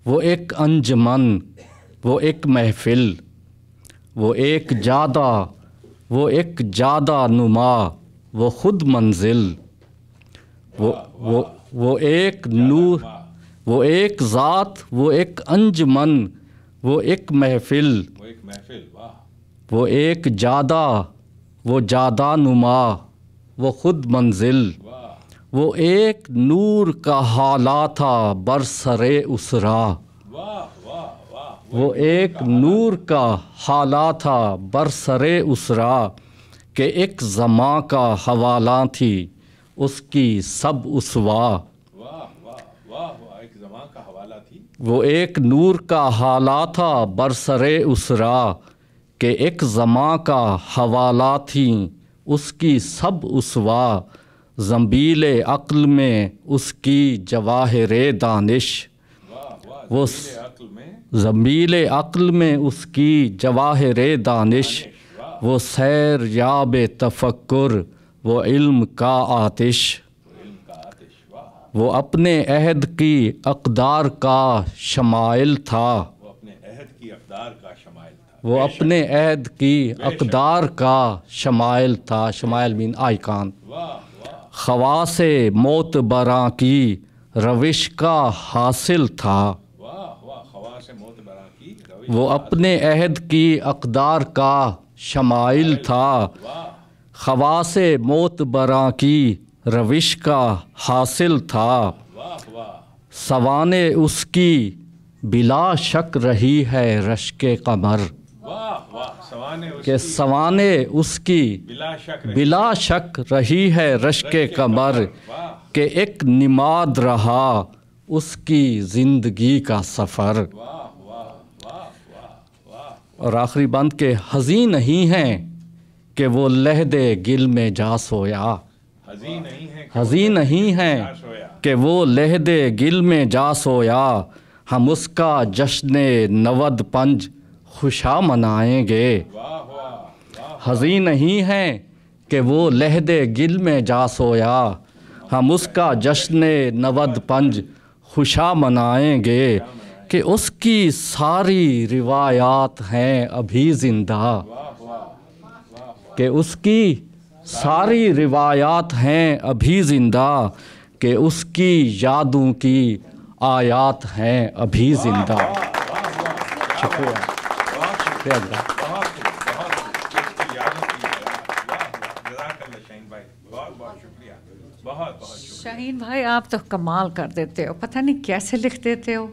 وہ ایک انجمن، وہ ایک محفل. وہ ایک جادہ، وہ ایک جادہ نما، وہ خود منزل. وہ ایک نور، وہ ایک ذات، وہ ایک انجمن، وہ ایک محفل. وہ ایک جادہ، وہ جادہ نما، وہ خود منزل. وہ ایک نور کا حالا تھا برسرے اس راہ. وہ ایک نور کا حالا تھا برسرے اس راہ کہ ایک زماں کا حوالہ تھی اس کی سب اسوا. وہ ایک نور کا حالا تھا برسرے اس راہ کہ ایک زماں کا حوالہ تھیں اس کی سب اسوا. زنبیل عقل میں اس کی جواہر دانش. وہ زنبیل عقل میں اس کی جواہر دانش. وہ سیر یاب تفکر وہ علم کا آتش. وہ اپنے عہد کی اقدار کا شمائل تھا. وہ اپنے عہد کی اقدار کا شمائل تھا. شمائل مین آئیکان. خواص معتبراں کی روش کا حاصل تھا. وہ اپنے عہد کی اقدار کا شمائل تھا. خواص معتبراں کی روش کا حاصل تھا. سوانے اس کی بلا شک رہی ہے رشک قمر. کہ سوانے اس کی بلا شک رہی ہے رشک قمر کہ ایک نماد رہا اس کی زندگی کا سفر. اور آخری بند کہ حزین نہیں ہیں کہ وہ لہد گل میں جا سویا. حزین نہیں ہیں کہ وہ لہد گل میں جا سویا. ہم اس کا جشن 95 خوشا منائیں گے. حزین نہیں ہیں کہ وہ لہد گل میں جا سویا. ہم اس کا جشن 95 خوشا منائیں گے کہ اس کی ساری روایات ہیں ابھی زندہ. کہ اس کی ساری روایات ہیں ابھی زندہ. کہ اس کی یادوں کی آیات ہیں ابھی زندہ. شکریہ. شاہین بھائی آپ تو کمال کر دیتے ہو. پتہ نہیں کیسے لکھ دیتے ہو.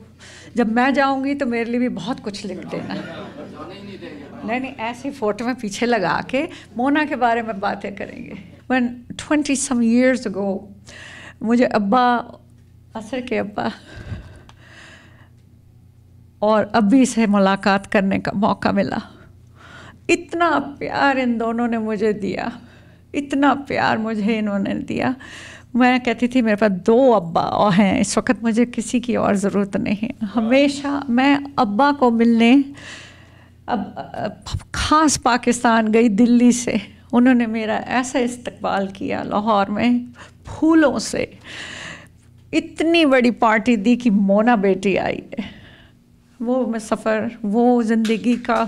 جب میں جاؤں گی تو میرے لیے بھی بہت کچھ لکھ دینا. نہیں ایسی فوٹو میں پیچھے لگا کے مونا کے بارے میں باتیں کریں گے. When 20 some years ago مجھے ابا اثر کے ابا اور ابی سے ملاقات کرنے کا موقع ملا. اتنا پیار ان دونوں نے مجھے دیا. اتنا پیار مجھے انہوں نے دیا. میں کہتی تھی میرے پاس 2 ابا ہیں اس وقت, مجھے کسی کی اور ضرورت نہیں. ہمیشہ میں ابا کو ملنے اب خاص پاکستان گئی دلی سے. انہوں نے میرا ایسا استقبال کیا لاہور میں پھولوں سے. اتنی بڑی پارٹی دی کہ مونا بیٹی آئی ہے. وہ میں سفر, وہ زندگی کا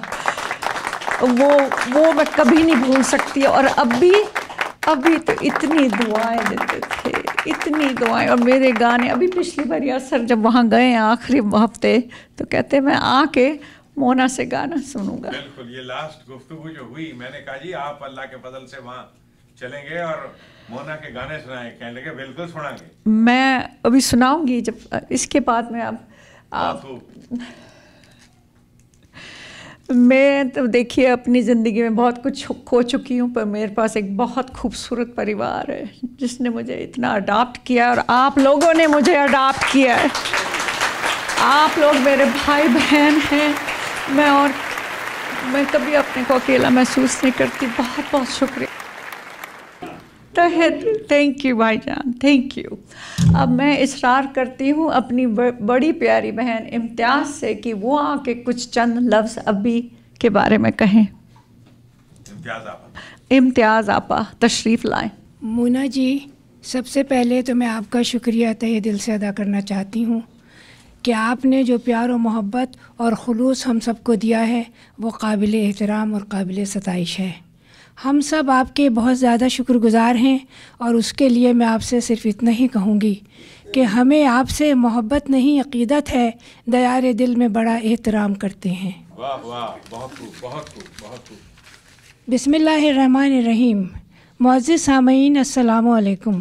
وہ میں کبھی نہیں بھول سکتی. اور ابھی تو اتنی دعائیں دیتے تھے, اتنی دعائیں. اور میرے گانے ابھی پچھلی بار اثر جب وہاں گئے آخری ہفتے تو کہتے میں آ کے مونا سے گانا سنوں گا. بالکل. یہ لاسٹ گفتگو جو ہوئی میں نے کہا جی آپ اللہ کے فضل سے وہاں چلیں گے اور مونا کے گانے سنائیں. کہنے لگے بالکل سنائیں گے. میں ابھی سناؤں گی جب اس کے بعد میں آپ میں تو دیکھیے اپنی زندگی میں بہت کچھ کھو چکی ہوں, پر میرے پاس ایک بہت خوبصورت پریوار ہے جس نے مجھے اتنا اڈاپٹ کیا. اور آپ لوگوں نے مجھے اڈاپٹ کیا ہے. آپ لوگ میرے بھائی بہن ہیں. میں کبھی اپنے کو اکیلا محسوس نہیں کرتی. بہت بہت شکریہ. تھینک یو بھائی جان, تھینک یو. اب میں اصرار کرتی ہوں اپنی بڑی پیاری بہن امتیاز سے کہ وہ آ کے کچھ چند لفظ ابی کے بارے میں کہیں. امتیاز آپا تشریف لائیں. مونا جی, سب سے پہلے تو میں آپ کا شکریہ تہہ دل سے ادا کرنا چاہتی ہوں کہ آپ نے جو پیار و محبت اور خلوص ہم سب کو دیا ہے وہ قابل احترام اور قابل ستائش ہے. ہم سب آپ کے بہت زیادہ شکر گزار ہیں اور اس کے لیے میں آپ سے صرف اتنا ہی کہوں گی کہ ہمیں آپ سے محبت نہیں عقیدت ہے. دیار دل میں بڑا احترام کرتے ہیں. واہ واہ, بہت خوب بہت خوب بہت خوب. بسم اللہ الرحمن الرحیم. معزز سامعین السلام علیکم.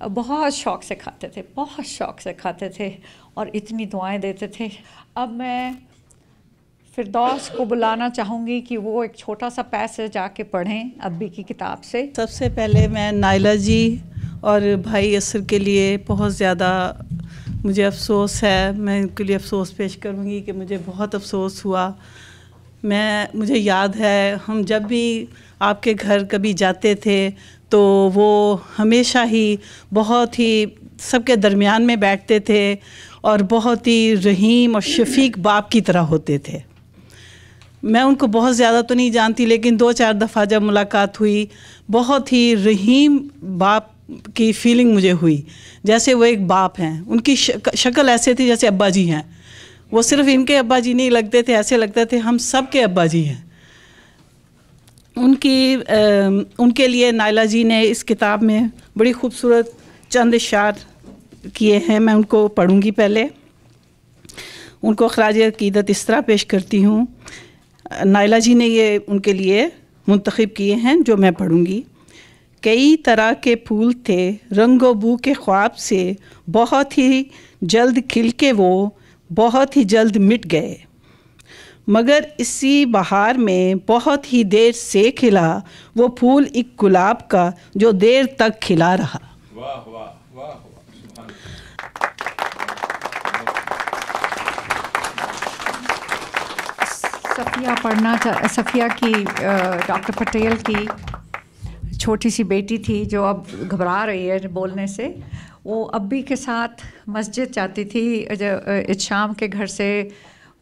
بہت شوق سے کھاتے تھے، بہت شوق سے کھاتے تھے اور اتنی دعائیں دیتے تھے. اب میں فردوس کو بلانا چاہوں گی کہ وہ ایک چھوٹا سا پیسج آ کے پڑھیں ابی کی کتاب سے. سب سے پہلے میں نائلہ جی اور بھائی اسر کے لیے بہت زیادہ مجھے افسوس ہے، میں ان کے لیے افسوس پیش کروں گی کہ مجھے بہت افسوس ہوا. مجھے یاد ہے ہم جب بھی آپ کے گھر کبھی جاتے تھے تو وہ ہمیشہ ہی بہت ہی سب کے درمیان میں بیٹھتے تھے اور بہت ہی رحیم اور شفیق باپ کی طرح ہوتے تھے. میں ان کو بہت زیادہ تو نہیں جانتی، لیکن 2-4 دفعہ جب ملاقات ہوئی بہت ہی رحیم باپ کی فیلنگ مجھے ہوئی، جیسے وہ ایک باپ ہیں. ان کی شکل ایسے تھی جیسے ابا جی ہیں. وہ صرف ان کے ابا جی نہیں لگتے تھے، ایسے لگتے تھے ہم سب کے ابا جی ہیں. ان کے لیے نائلہ جی نے اس کتاب میں بڑی خوبصورت چند اشعار کیے ہیں. میں ان کو پڑھوں گی. پہلے ان کو خراج عقیدت اس طرح پیش کرتی ہوں. نائلہ جی نے یہ ان کے لیے منتخب کیے ہیں جو میں پڑھوں گی. کئی طرح کے پھول تھے رنگ و بو کے خواب سے، بہت ہی جلد کھل کے وہ بہت ہی جلد مٹ گئے، مگر اسی بہار میں بہت ہی دیر سے کھلا وہ پھول ایک گلاب کا جو دیر تک کھلا رہا. واہ واہ واہ صفیہ کی ڈاکٹر پٹیل کی چھوٹی سی بیٹی تھی جو اب گھبرا رہی ہے بولنے سے. وہ ابی کے ساتھ مسجد جاتی تھی. شام کے گھر سے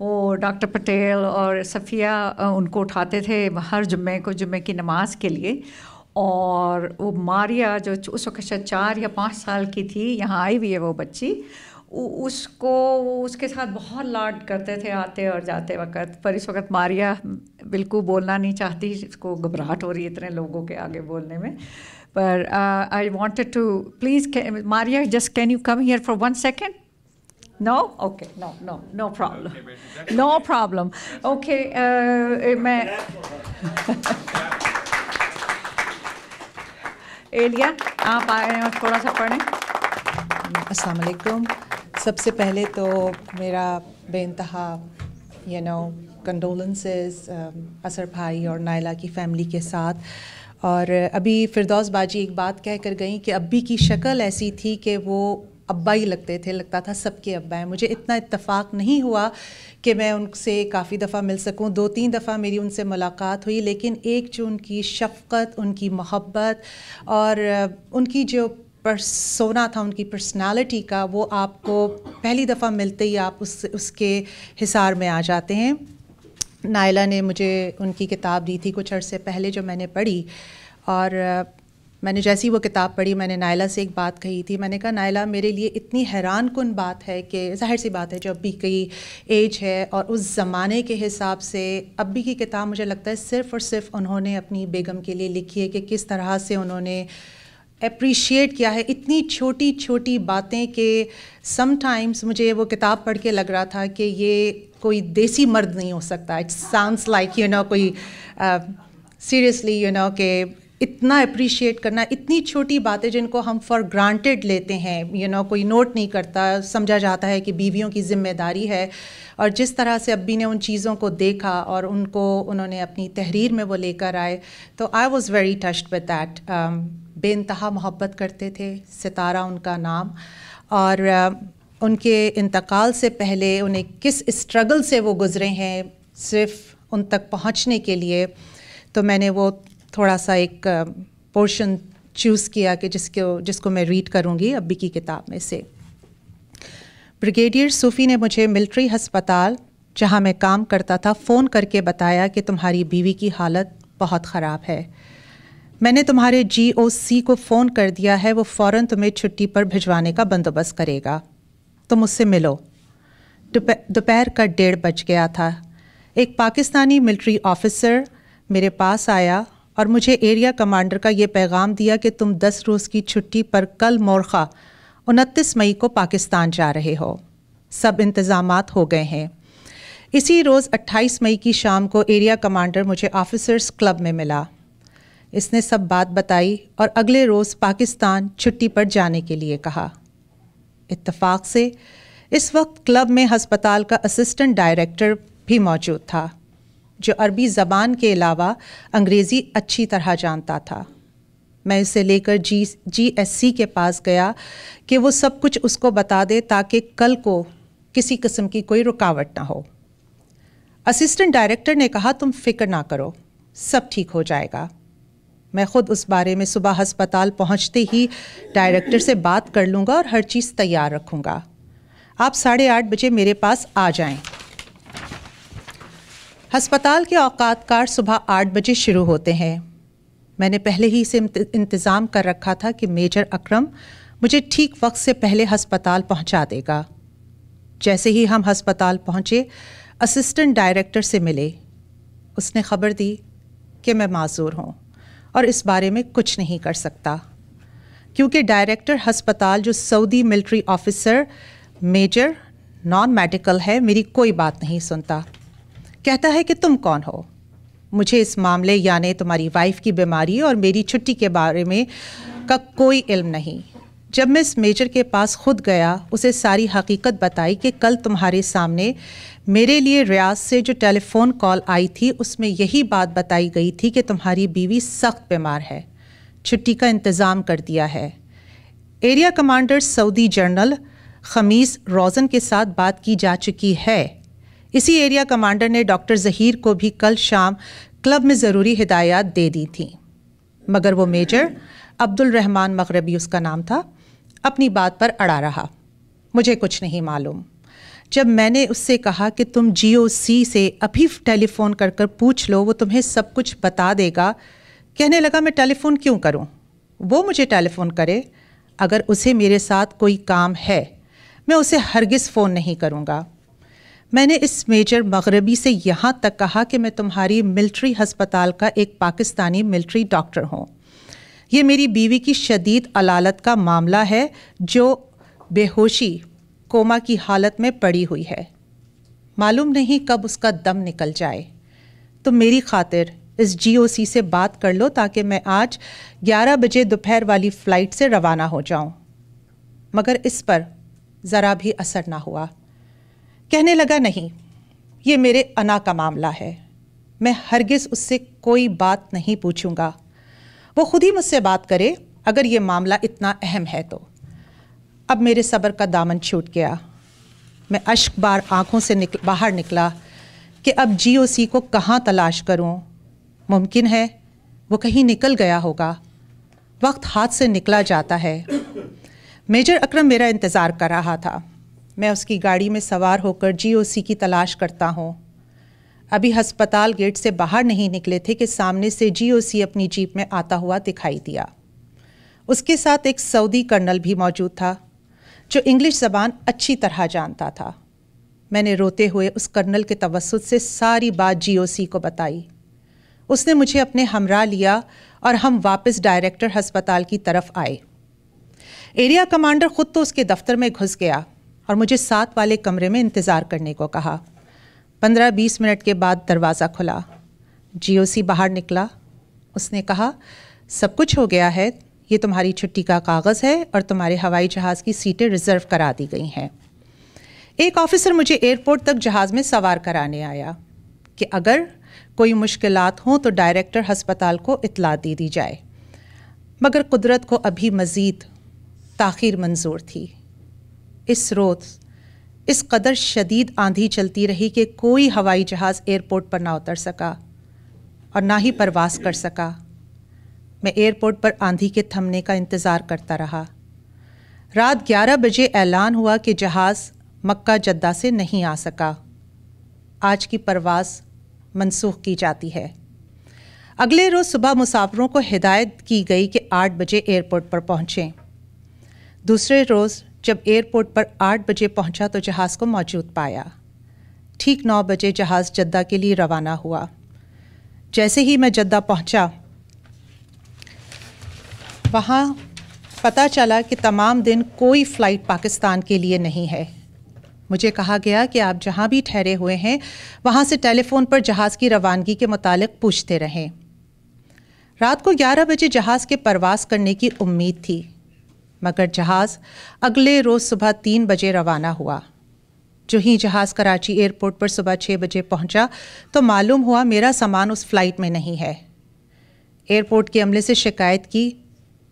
وہ ڈاکٹر پٹیل اور صفیہ ان کو اٹھاتے تھے ہر جمعے کو جمعے کی نماز کے لیے. اور وہ ماریا جو اس وقت شاید 4 یا 5 سال کی تھی، یہاں آئی ہوئی ہے وہ بچی، اس کے ساتھ بہت لاڈ کرتے تھے آتے اور جاتے وقت. پر اس وقت ماریا بالکل بولنا نہیں چاہتی، اس کو گھبراہٹ ہو رہی ہے اتنے لوگوں کے آگے بولنے میں. پر I wanted to please Maria just can you come here for 1 second? No? Okay, no problem. No problem. Okay, میں ایلیا آپ آئے ہیں اور تھوڑا سا پڑھیں. السلام علیکم. سب سے پہلے تو میرا بے انتہا کنڈولنسز اسر بھائی اور نائلہ کی فیملی کے ساتھ. اور ابھی فردوس باجی ایک بات کہہ کر گئیں کہ ابی کی شکل ایسی تھی کہ وہ ابا ہی لگتے تھے، لگتا تھا سب کے ابا ہیں. مجھے اتنا اتفاق نہیں ہوا کہ میں ان سے کافی دفعہ مل سکوں. 2-3 دفعہ میری ان سے ملاقات ہوئی، لیکن ایک جو ان کی شفقت، ان کی محبت اور ان کی جو پرسونا تھا، ان کی پرسنالٹی کا، وہ آپ کو پہلی دفعہ ملتے ہی آپ اس کے حصار میں آ جاتے ہیں. نائلہ نے مجھے ان کی کتاب دی تھی کچھ عرصے پہلے جو میں نے پڑھی، اور میں نے جیسی وہ کتاب پڑھی میں نے نائلہ سے ایک بات کہی تھی. میں نے کہا نائلہ میرے لیے اتنی حیران کن بات ہے کہ ظاہر سی بات ہے جو ابی کی ایج ہے اور اس زمانے کے حساب سے ابی کی کتاب مجھے لگتا ہے صرف اور صرف انہوں نے اپنی بیگم کے لیے لکھی ہے کہ کس طرح سے انہوں نے اپریشیٹ کیا ہے اتنی چھوٹی چھوٹی باتیں کہ سم ٹائمز مجھے وہ کتاب پڑھ کے لگ رہا تھا کہ یہ کوئی دیسی مرد نہیں ہو سکتا. اٹ ساؤنڈس لائک کوئی سیریسلی کہ اتنا اپریشیٹ کرنا اتنی چھوٹی باتیں جن کو ہم فار گرانٹیڈ لیتے ہیں، کوئی نوٹ نہیں کرتا، سمجھا جاتا ہے کہ بیویوں کی ذمہ داری ہے. اور جس طرح سے ابی نے ان چیزوں کو دیکھا اور انہوں نے اپنی تحریر میں وہ لے کر آئے، تو I was very touched with that. بے انتہا محبت کرتے تھے. ستارہ ان کا نام. اور ان کے انتقال سے پہلے انہیں کس اسٹرگل سے وہ گزرے ہیں صرف ان تک پہنچنے کے لیے، تو میں نے وہ تھوڑا سا ایک پورشن چوز کیا کہ جس کو میں ریڈ کروں گی ابی کی کتاب میں سے. بریگیڈیئر صوفی نے مجھے ملٹری ہسپتال جہاں میں کام کرتا تھا فون کر کے بتایا کہ تمہاری بیوی کی حالت بہت خراب ہے. میں نے تمہارے GOC کو فون کر دیا ہے، وہ فوراً تمہیں چھٹی پر بھجوانے کا بندوبست کرے گا. تم اس سے ملو. دوپہر کا 1:30 بج گیا تھا. ایک پاکستانی ملٹری آفیسر میرے پاس آیا اور مجھے ایریا کمانڈر کا یہ پیغام دیا کہ تم 10 روز کی چھٹی پر کل مورخہ 29 مئی کو پاکستان جا رہے ہو. سب انتظامات ہو گئے ہیں. اسی روز 28 مئی کی شام کو ایریا کمانڈر مجھے آفیسرز کلب میں ملا. اس نے سب بات بتائی اور اگلے روز پاکستان چھٹی پر جانے کے لیے کہا۔ اتفاق سے اس وقت کلب میں ہسپتال کا اسسٹنٹ ڈائریکٹر بھی موجود تھا، جو عربی زبان کے علاوہ انگریزی اچھی طرح جانتا تھا۔ میں اسے لے کر جی ایس سی کے پاس گیا کہ وہ سب کچھ اس کو بتا دے تاکہ کل کو کسی قسم کی کوئی رکاوٹ نہ ہو۔ اسسٹنٹ ڈائریکٹر نے کہا، تم فکر نہ کرو، سب ٹھیک ہو جائے گا۔ میں خود اس بارے میں صبح ہسپتال پہنچتے ہی ڈائریکٹر سے بات کر لوں گا اور ہر چیز تیار رکھوں گا۔ آپ 8:30 بجے میرے پاس آ جائیں۔ ہسپتال کے اوقات کار صبح 8 بجے شروع ہوتے ہیں۔ میں نے پہلے ہی سے انتظام کر رکھا تھا کہ میجر اکرم مجھے ٹھیک وقت سے پہلے ہسپتال پہنچا دے گا۔ جیسے ہی ہم ہسپتال پہنچے، اسسٹنٹ ڈائریکٹر سے ملے۔ اس نے خبر دی کہ میں معذور ہوں اور اس بارے میں کچھ نہیں کر سکتا، کیونکہ ڈائریکٹر ہسپتال جو Saudi military officer major non medical ہے، میری کوئی بات نہیں سنتا۔ کہتا ہے کہ تم کون ہو؟ مجھے اس معاملے یعنی تمہاری وائف کی بیماری اور میری چھٹی کے بارے میں کا کوئی علم نہیں۔ جب میں اس میجر کے پاس خود گیا، اسے ساری حقیقت بتائی کہ کل تمہارے سامنے میرے لیے ریاض سے جو ٹیلی فون کال آئی تھی، اس میں یہی بات بتائی گئی تھی کہ تمہاری بیوی سخت بیمار ہے، چھٹی کا انتظام کر دیا ہے۔ ایریا کمانڈر سعودی جنرل خمیس روزن کے ساتھ بات کی جا چکی ہے۔ اسی ایریا کمانڈر نے ڈاکٹر ظہیر کو بھی کل شام کلب میں ضروری ہدایات دے دی تھیں، مگر وہ میجر عبد الرحمن مغربی اس کا نام تھا، اپنی بات پر اڑا رہا۔ مجھے کچھ نہیں معلوم۔ جب میں نے اس سے کہا کہ تم جی او سی سے ابھی ٹیلی فون کر کر پوچھ لو، وہ تمہیں سب کچھ بتا دے گا، کہنے لگا میں ٹیلی فون کیوں کروں، وہ مجھے ٹیلی فون کرے، اگر اسے میرے ساتھ کوئی کام ہے میں اسے ہرگز فون نہیں کروں گا۔ میں نے اس میجر مغربی سے یہاں تک کہا کہ میں تمہاری ملٹری ہسپتال کا ایک پاکستانی ملٹری ڈاکٹر ہوں، یہ میری بیوی کی شدید علالت کا معاملہ ہے جو بے ہوشی کوما کی حالت میں پڑی ہوئی ہے، معلوم نہیں کب اس کا دم نکل جائے۔ تم میری خاطر اس جی او سی سے بات کر لو تاکہ میں آج 11 بجے دوپہر والی فلائٹ سے روانہ ہو جاؤں۔ مگر اس پر ذرا بھی اثر نہ ہوا۔ کہنے لگا، نہیں، یہ میرے انا کا معاملہ ہے، میں ہرگز اس سے کوئی بات نہیں پوچھوں گا، وہ خود ہی مجھ سے بات کرے اگر یہ معاملہ اتنا اہم ہے تو۔ اب میرے صبر کا دامن چھوٹ گیا۔ میں اشک بار آنکھوں سے باہر نکلا کہ اب جی او سی کو کہاں تلاش کروں۔ ممکن ہے وہ کہیں نکل گیا ہوگا، وقت ہاتھ سے نکلا جاتا ہے۔ میجر اکرم میرا انتظار کر رہا تھا۔ میں اس کی گاڑی میں سوار ہو کر جی او سی کی تلاش کرتا ہوں۔ ابھی ہسپتال گیٹ سے باہر نہیں نکلے تھے کہ سامنے سے جی او سی اپنی جیپ میں آتا ہوا دکھائی دیا۔ اس کے ساتھ ایک سعودی کرنل بھی موجود تھا جو انگلش زبان اچھی طرح جانتا تھا۔ میں نے روتے ہوئے اس کرنل کے توسط سے ساری بات جی او سی کو بتائی۔ اس نے مجھے اپنے ہمراہ لیا اور ہم واپس ڈائریکٹر ہسپتال کی طرف آئے۔ ایریا کمانڈر خود تو اس کے دفتر میں گھس گیا اور مجھے ساتھ والے کمرے میں انتظار کرنے کو کہا۔ 15-20 منٹ کے بعد دروازہ کھلا، جی او سی باہر نکلا۔ اس نے کہا، سب کچھ ہو گیا ہے، یہ تمہاری چھٹی کا کاغذ ہے اور تمہارے ہوائی جہاز کی سیٹیں ریزرو کرا دی گئی ہیں۔ ایک آفیسر مجھے ایئرپورٹ تک جہاز میں سوار کرانے آیا کہ اگر کوئی مشکلات ہوں تو ڈائریکٹر ہسپتال کو اطلاع دے دی جائے، مگر قدرت کو ابھی مزید تاخیر منظور تھی۔ اس روز اس قدر شدید آندھی چلتی رہی کہ کوئی ہوائی جہاز ایئرپورٹ پر نہ اتر سکا اور نہ ہی پرواز کر سکا۔ میں ایئرپورٹ پر آندھی کے تھمنے کا انتظار کرتا رہا۔ رات 11 بجے اعلان ہوا کہ جہاز مکہ جدہ سے نہیں آ سکا، آج کی پرواز منسوخ کی جاتی ہے۔ اگلے روز صبح مسافروں کو ہدایت کی گئی کہ 8 بجے ایئرپورٹ پر پہنچیں۔ دوسرے روز جب ایئرپورٹ پر 8 بجے پہنچا تو جہاز کو موجود پایا۔ ٹھیک 9 بجے جہاز جدہ کے لیے روانہ ہوا۔ جیسے ہی میں جدہ پہنچا، وہاں پتہ چلا کہ تمام دن کوئی فلائٹ پاکستان کے لیے نہیں ہے۔ مجھے کہا گیا کہ آپ جہاں بھی ٹھہرے ہوئے ہیں وہاں سے ٹیلی فون پر جہاز کی روانگی کے متعلق پوچھتے رہیں۔ رات کو 11 بجے جہاز کے پرواز کرنے کی امید تھی، مگر جہاز اگلے روز صبح 3 بجے روانہ ہوا۔ جو ہی جہاز کراچی ایئرپورٹ پر صبح 6 بجے پہنچا تو معلوم ہوا میرا سامان اس فلائٹ میں نہیں ہے۔ ایئرپورٹ کے عملے سے شکایت کی،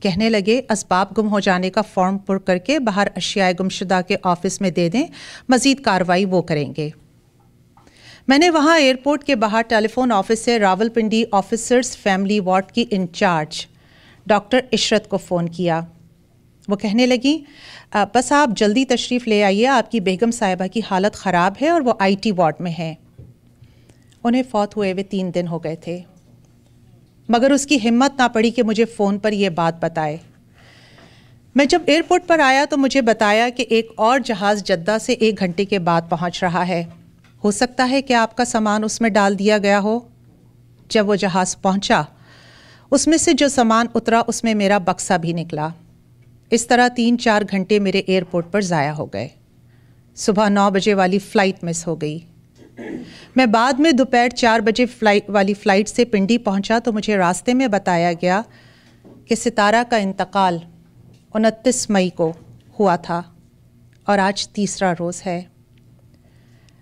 کہنے لگے اسباب گم ہو جانے کا فارم پر کر کے باہر اشیاء گمشدہ کے آفس میں دے دیں، مزید کارروائی وہ کریں گے۔ میں نے وہاں ایئرپورٹ کے باہر ٹیلی فون آفس سے راولپنڈی آفیسرز فیملی وارڈ کی انچارج ڈاکٹر عشرت کو فون کیا۔ وہ کہنے لگی بس آپ جلدی تشریف لے آئیے، آپ کی بیگم صاحبہ کی حالت خراب ہے اور وہ IT وارڈ میں ہیں۔ انہیں فوت ہوئے 3 دن ہو گئے تھے، مگر اس کی ہمت نہ پڑی کہ مجھے فون پر یہ بات بتائے۔ میں جب ایئرپورٹ پر آیا تو مجھے بتایا کہ ایک اور جہاز جدہ سے 1 گھنٹے کے بعد پہنچ رہا ہے، ہو سکتا ہے کہ آپ کا سامان اس میں ڈال دیا گیا ہو۔ جب وہ جہاز پہنچا، اس میں سے جو سامان اترا اس میں میرا بکسہ بھی نکلا۔ اس طرح 3-4 گھنٹے میرے ایئرپورٹ پر ضائع ہو گئے۔ صبح 9 بجے والی فلائٹ مس ہو گئی۔ میں بعد میں دوپہر 4 بجے والی فلائٹ سے پنڈی پہنچا تو مجھے راستے میں بتایا گیا کہ ستارہ کا انتقال 29 مئی کو ہوا تھا اور آج 3را روز ہے۔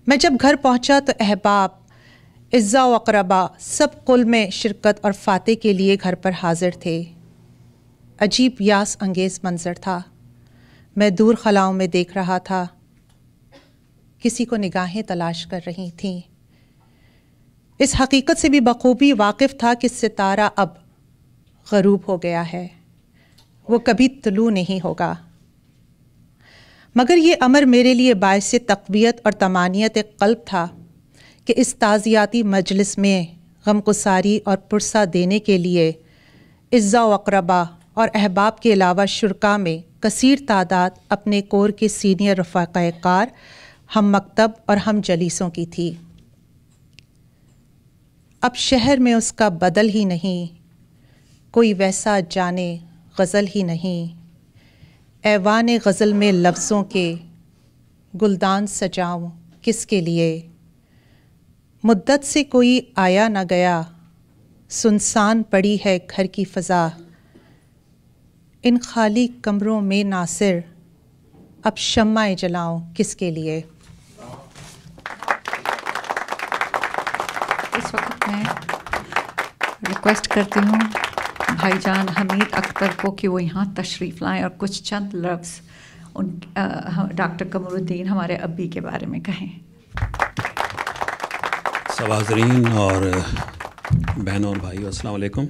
میں جب گھر پہنچا تو احباب، اعزاء و اقربا سب قل میں شرکت اور فاتح کے لیے گھر پر حاضر تھے۔ عجیب یاس انگیز منظر تھا۔ میں دور خلاؤں میں دیکھ رہا تھا، کسی کو نگاہیں تلاش کر رہی تھیں۔ اس حقیقت سے بھی بخوبی واقف تھا کہ ستارہ اب غروب ہو گیا ہے، وہ کبھی طلوع نہیں ہوگا۔ مگر یہ امر میرے لیے باعث تقویت اور طمانینت قلب تھا کہ اس تعزیاتی مجلس میں غمگساری اور پرسہ دینے کے لیے اعزاء و اقربا اور احباب کے علاوہ شرکا میں کثیر تعداد اپنے کور کے سینئر رفقائے کار، ہم مکتب اور ہم جلیسوں کی تھی۔ اب شہر میں اس کا بدل ہی نہیں، کوئی ویسا جانے غزل ہی نہیں۔ ایوان غزل میں لفظوں کے گلدان سجاؤں کس کے لیے؟ مدت سے کوئی آیا نہ گیا، سنسان پڑی ہے گھر کی فضا۔ ان خالی کمروں میں ناصر اب شمع جلاؤں کس کے لیے؟ اس وقت میں ریکویسٹ کرتی ہوں بھائی جان حمید اختر کو کہ وہ یہاں تشریف لائیں اور کچھ چند لفظ ڈاکٹر قمر الدین ہمارے ابی کے بارے میں کہیں۔ سب حاضرین اور بہنوں اور بھائیوں، السلام علیکم۔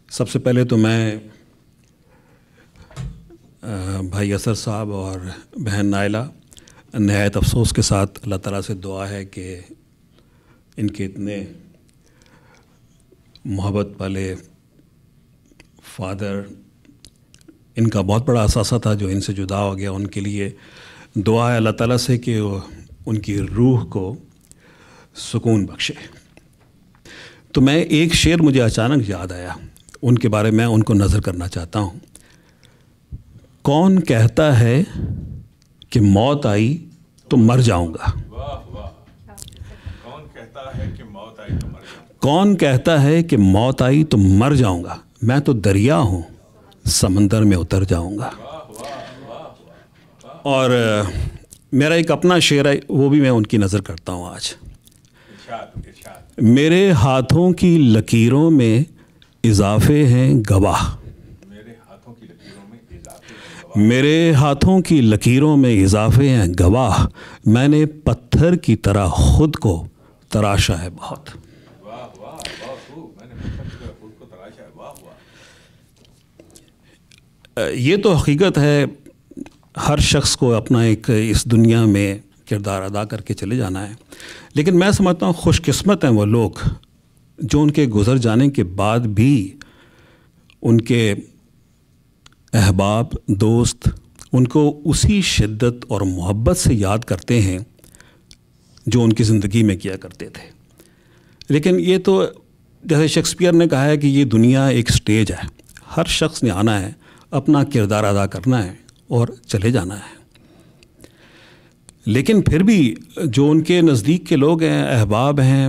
سب سے پہلے تو میں بھائی اثر صاحب اور بہن نائلہ نہایت افسوس کے ساتھ اللہ تعالیٰ سے دعا ہے کہ ان کے اتنے محبت والے فادر، ان کا بہت بڑا اثاثہ تھا جو ان سے جدا ہو گیا، ان کے لیے دعا ہے اللہ تعالیٰ سے کہ وہ ان کی روح کو سکون بخشے۔ تو میں ایک شعر مجھے اچانک یاد آیا، ان کے بارے میں ان کو نظر کرنا چاہتا ہوں۔ کون کہتا ہے کہ موت آئی تو مر جاؤں گا؟ کون کہتا ہے کہ موت آئی تو مر جاؤں گا؟ میں تو دریا ہوں، سمندر میں اتر جاؤں گا۔ اور میرا ایک اپنا شعر ہے، وہ بھی میں ان کی نظر کرتا ہوں آج۔ میرے ہاتھوں کی لکیروں میں اضافے ہیں گواہ، میرے ہاتھوں کی لکیروں میں اضافے ہیں گواہ، میں نے پتھر کی طرح خود کو تراشا ہے بہت۔ یہ تو حقیقت ہے، ہر شخص کو اپنا ایک اس دنیا میں کردار ادا کر کے چلے جانا ہے، لیکن میں سمجھتا ہوں خوش قسمت ہیں وہ لوگ جو ان کے گزر جانے کے بعد بھی ان کے احباب، دوست ان کو اسی شدت اور محبت سے یاد کرتے ہیں جو ان کی زندگی میں کیا کرتے تھے۔ لیکن یہ تو جیسے شیکسپیئر نے کہا ہے کہ یہ دنیا ایک سٹیج ہے، ہر شخص نے آنا ہے، اپنا کردار ادا کرنا ہے اور چلے جانا ہے۔ لیکن پھر بھی جو ان کے نزدیک کے لوگ ہیں، احباب ہیں،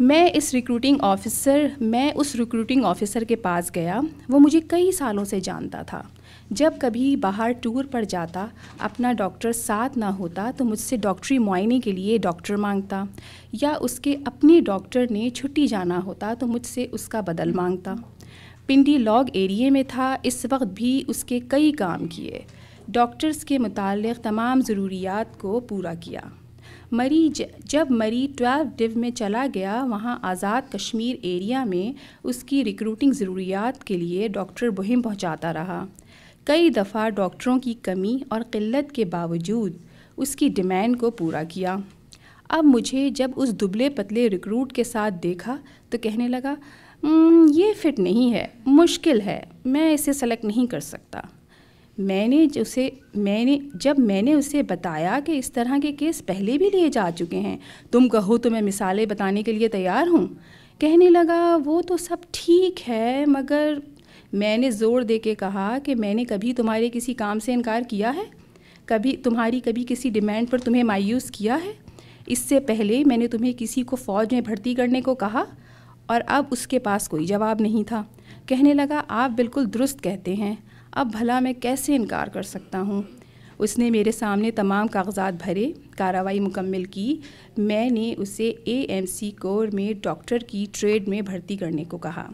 میں اس ریکروٹنگ آفیسر کے پاس گیا. وہ مجھے کئی سالوں سے جانتا تھا. جب کبھی باہر ٹور پر جاتا, اپنا ڈاکٹر ساتھ نہ ہوتا تو مجھ سے ڈاکٹری معائنے کے لیے ڈاکٹر مانگتا, یا اس کے اپنے ڈاکٹر نے چھٹی جانا ہوتا تو مجھ سے اس کا بدل مانگتا. پنڈی لاگ ایریے میں تھا اس وقت بھی اس کے کئی کام کیے. ڈاکٹرز کے متعلق تمام ضروریات کو پورا کیا. جب مری 12 ڈیو میں چلا گیا, وہاں آزاد کشمیر ایریا میں اس کی ریکروٹنگ ضروریات کے لیے ڈاکٹر مہم پہنچاتا رہا. کئی دفعہ ڈاکٹروں کی کمی اور قلت کے باوجود اس کی ڈیمانڈ کو پورا کیا. اب مجھے جب اس دبلے پتلے ریکروٹ کے ساتھ دیکھا تو کہنے لگا, یہ فٹ نہیں ہے, مشکل ہے, میں اسے سلیکٹ نہیں کر سکتا. میں نے اسے بتایا کہ اس طرح کے کیس پہلے بھی لیے جا چکے ہیں, تم کہو تو میں مثالیں بتانے کے لیے تیار ہوں. کہنے لگا, وہ تو سب ٹھیک ہے, مگر میں نے زور دے کے کہا کہ میں نے کبھی تمہارے کسی کام سے انکار کیا ہے؟ کبھی کسی ڈیمانڈ پر تمہیں مایوس کیا ہے؟ اس سے پہلے میں نے تمہیں کسی کو فوج میں بھرتی کرنے کو کہا؟ اور اب اس کے پاس کوئی جواب نہیں تھا. کہنے لگا, آپ بالکل درست کہتے ہیں, اب بھلا میں کیسے انکار کر سکتا ہوں. اس نے میرے سامنے تمام کاغذات بھرے, کارروائی مکمل کی. میں نے اسے AMC کور میں ڈاکٹر کی ٹریڈ میں بھرتی کرنے کو کہا.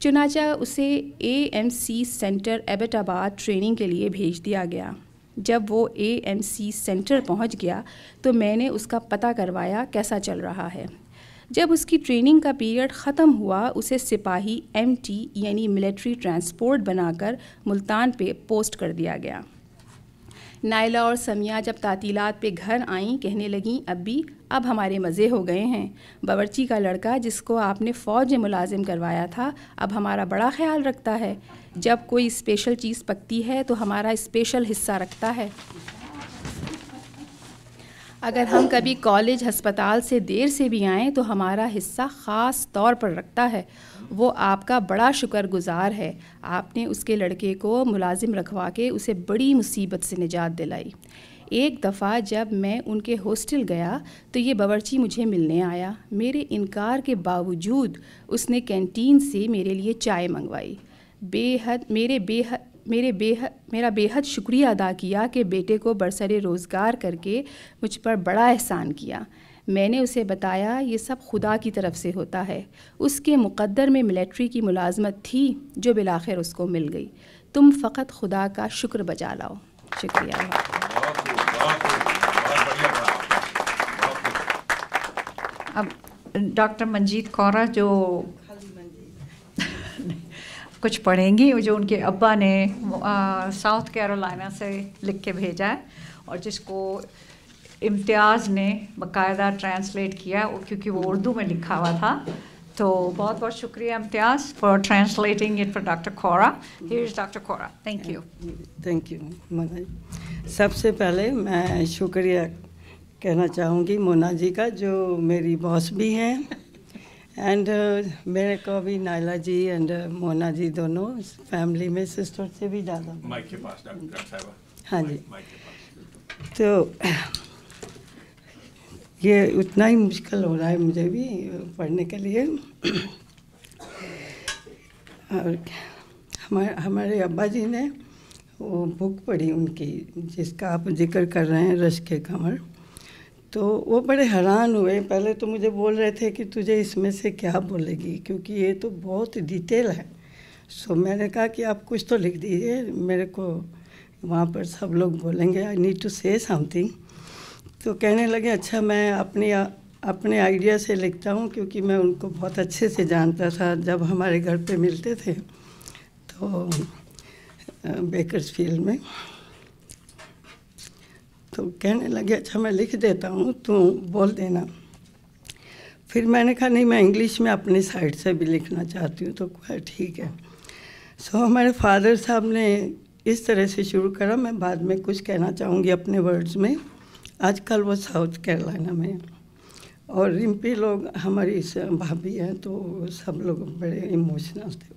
چنانچہ اسے AMC سینٹر ایبٹ آباد ٹریننگ کے لیے بھیج دیا گیا. جب وہ AMC سینٹر پہنچ گیا تو میں نے اس کا پتہ کروایا کیسا چل رہا ہے. جب اس کی ٹریننگ کا پیریڈ ختم ہوا, اسے سپاہی MT یعنی ملٹری ٹرانسپورٹ بنا کر ملتان پہ پوسٹ کر دیا گیا. نائلہ اور سمیہ جب تعطیلات پہ گھر آئیں, کہنے لگیں, ابی اب ہمارے مزے ہو گئے ہیں. باورچی کا لڑکا جس کو آپ نے فوج میں ملازم کروایا تھا اب ہمارا بڑا خیال رکھتا ہے. جب کوئی اسپیشل چیز پکتی ہے تو ہمارا اسپیشل حصہ رکھتا ہے. اگر ہم کبھی کالج ہسپتال سے دیر سے بھی آئیں تو ہمارا حصہ خاص طور پر رکھتا ہے. وہ آپ کا بڑا شکر گزار ہے. آپ نے اس کے لڑکے کو ملازم رکھوا کے اسے بڑی مصیبت سے نجات دلائی. ایک دفعہ جب میں ان کے ہاسٹل گیا تو یہ باورچی مجھے ملنے آیا. میرے انکار کے باوجود اس نے کینٹین سے میرے لیے چائے منگوائی. میرا بے حد شکریہ ادا کیا کہ بیٹے کو برسر روزگار کر کے مجھ پر بڑا احسان کیا. میں نے اسے بتایا یہ سب خدا کی طرف سے ہوتا ہے. اس کے مقدر میں ملٹری کی ملازمت تھی جو بالآخر اس کو مل گئی. تم فقط خدا کا شکر بجا لاؤ. شکریہ. اب ڈاکٹر منجیت کورا جو کچھ پڑھیں گی, جو ان کے ابا نے ساؤتھ کیرولائنا سے لکھ کے بھیجا ہے اور جس کو امتیاز نے باقاعدہ ٹرانسلیٹ کیا کیونکہ وہ اردو میں لکھا ہوا تھا. تو بہت بہت شکریہ Imtiaz for translating it for doctor Cora. Here is doctor Cora. Thank you. Thank you. سب سے پہلے میں شکریہ کہنا چاہوں گی مونا جی کا, جو میری باس بھی ہیں, اینڈ میرے کو بھی نائلہ جی اینڈ مونا جی دونوں فیملی میں سسٹر سے بھی زیادہ. ہاں جی. تو یہ اتنا ہی مشکل ہو رہا ہے مجھے بھی پڑھنے کے لیے. اور ہمارے ابا جی نے وہ بک پڑھی ان کی جس کا آپ ذکر کر رہے ہیں, رشک قمر. تو وہ بڑے حیران ہوئے. پہلے تو مجھے بول رہے تھے کہ تجھے اس میں سے کیا بولے گی, کیونکہ یہ تو بہت ڈیٹیل ہے. سو میں نے کہا کہ آپ کچھ تو لکھ دیجیے, میرے کو وہاں پر سب لوگ بولیں گے آئی نیڈ ٹو سے سم تھنگ. تو کہنے لگے اچھا میں اپنے آئیڈیا سے لکھتا ہوں, کیونکہ میں ان کو بہت اچھے سے جانتا تھا جب ہمارے گھر پہ ملتے تھے تو بیکرز فیلڈ میں. تو کہنے لگے اچھا میں لکھ دیتا ہوں, تو بول دینا. پھر میں نے کہا نہیں, میں انگلش میں اپنی سائڈ سے بھی لکھنا چاہتی ہوں. تو ٹھیک ہے. سو ہمارے فادر صاحب نے اس طرح سے شروع کرا. میں بعد میں کچھ کہنا چاہوں گی اپنے ورڈز میں. آج کل وہ ساؤتھ کیرولائنا میں, اور رمپی لوگ ہماری بھابھی ہیں, تو سب لوگ بڑے ایموشنل تھے.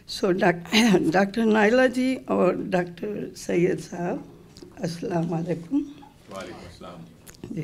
سو ڈاکٹر نائلہ جی اور ڈاکٹر سید صاحب, السلام علیکم. وعلیکم السلام. جی,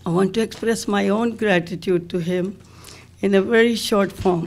I want to express my own gratitude to him in a very short form,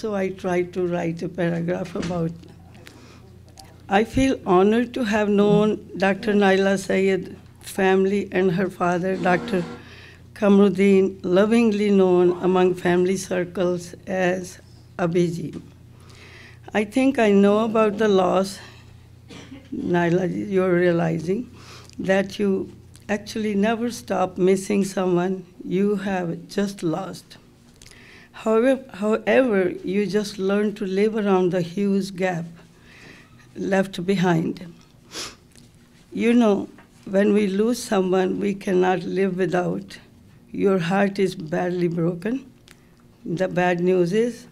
so I tried to write a paragraph about. I feel honored to have known Dr. Naila Syed family and her father, Dr. Kamruddin, lovingly known among family circles as Abiji. I think I know about the loss. Naila, you're realizing that you actually never stop missing someone you have just lost. However, you just learn to live around the huge gap left behind. You know, when we lose someone we cannot live without, your heart is badly broken. The bad news is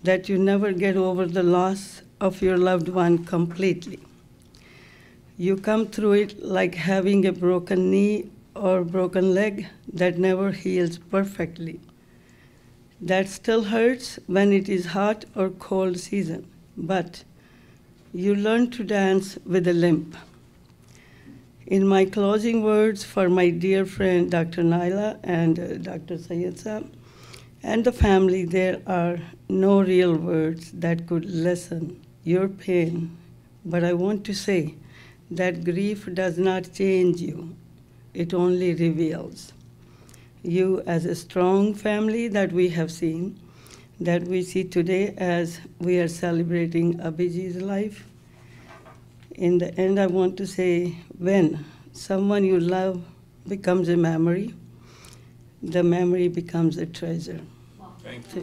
that you never get over the loss of your loved one completely. You come through it like having a broken knee or broken leg that never heals perfectly. That still hurts when it is hot or cold season, but you learn to dance with a limp. In my closing words for my dear friend Dr. Naila and Dr. Syed Saab and the family, there are no real words that could lessen your pain. But I want to say that grief does not change you. It only reveals you as a strong family that we have seen, that we see today as we are celebrating Abhiji's life. In the end, I want to say, when someone you love becomes a memory, the memory becomes a treasure. Thank you.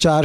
4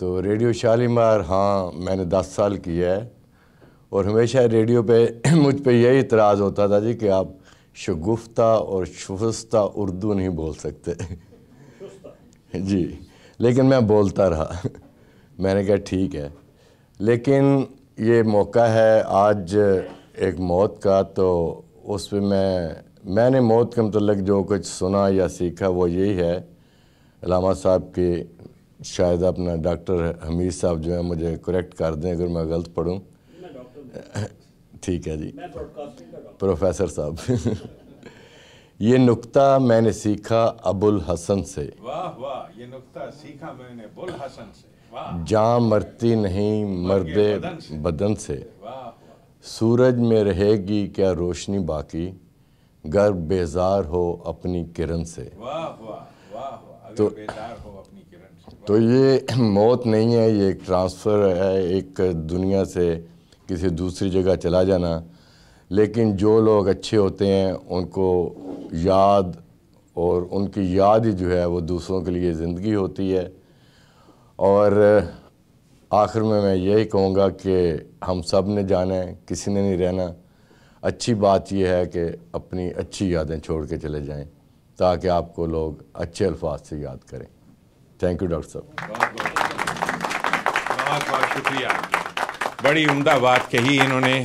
تو ریڈیو شالیمار ہاں میں نے 10 سال کیا ہے، اور ہمیشہ ریڈیو پہ مجھ پہ یہی اعتراض ہوتا تھا جی کہ آپ شگفتہ اور شستہ اردو نہیں بول سکتے جی، لیکن میں بولتا رہا میں نے کہا ٹھیک ہے. لیکن یہ موقع ہے آج ایک موت کا، تو اس پہ میں نے موت کے متعلق جو کچھ سنا یا سیکھا وہ یہی ہے. علامہ صاحب کی شاید اپنا ڈاکٹر حمید صاحب جو ہیں مجھے کریکٹ کر دیں اگر میں غلط پڑھوں. ٹھیک ہے جی پروفیسر صاحب یہ نکتہ میں نے سیکھا ابوالحسن سے. واہ واہ، یہ نکتہ سیکھا میں نے ابوالحسن سے. جان مرتی نہیں مرد بدن سے، سورج میں رہے گی کیا روشنی باقی، گر بیزار ہو اپنی کرن سے. تو یہ موت نہیں ہے، یہ ایک ٹرانسفر ہے، ایک دنیا سے کسی دوسری جگہ چلا جانا. لیکن جو لوگ اچھے ہوتے ہیں ان کو یاد، اور ان کی یاد ہی جو ہے وہ دوسروں کے لیے زندگی ہوتی ہے. اور آخر میں یہی کہوں گا کہ ہم سب نے جانا ہے، کسی نے نہیں رہنا. اچھی بات یہ ہے کہ اپنی اچھی یادیں چھوڑ کے چلے جائیں تاکہ آپ کو لوگ اچھے الفاظ سے یاد کریں. تھینک یو ڈاکٹر صاحب. بہت بہت شکریہ. بڑی عمدہ بات کہی انہوں نے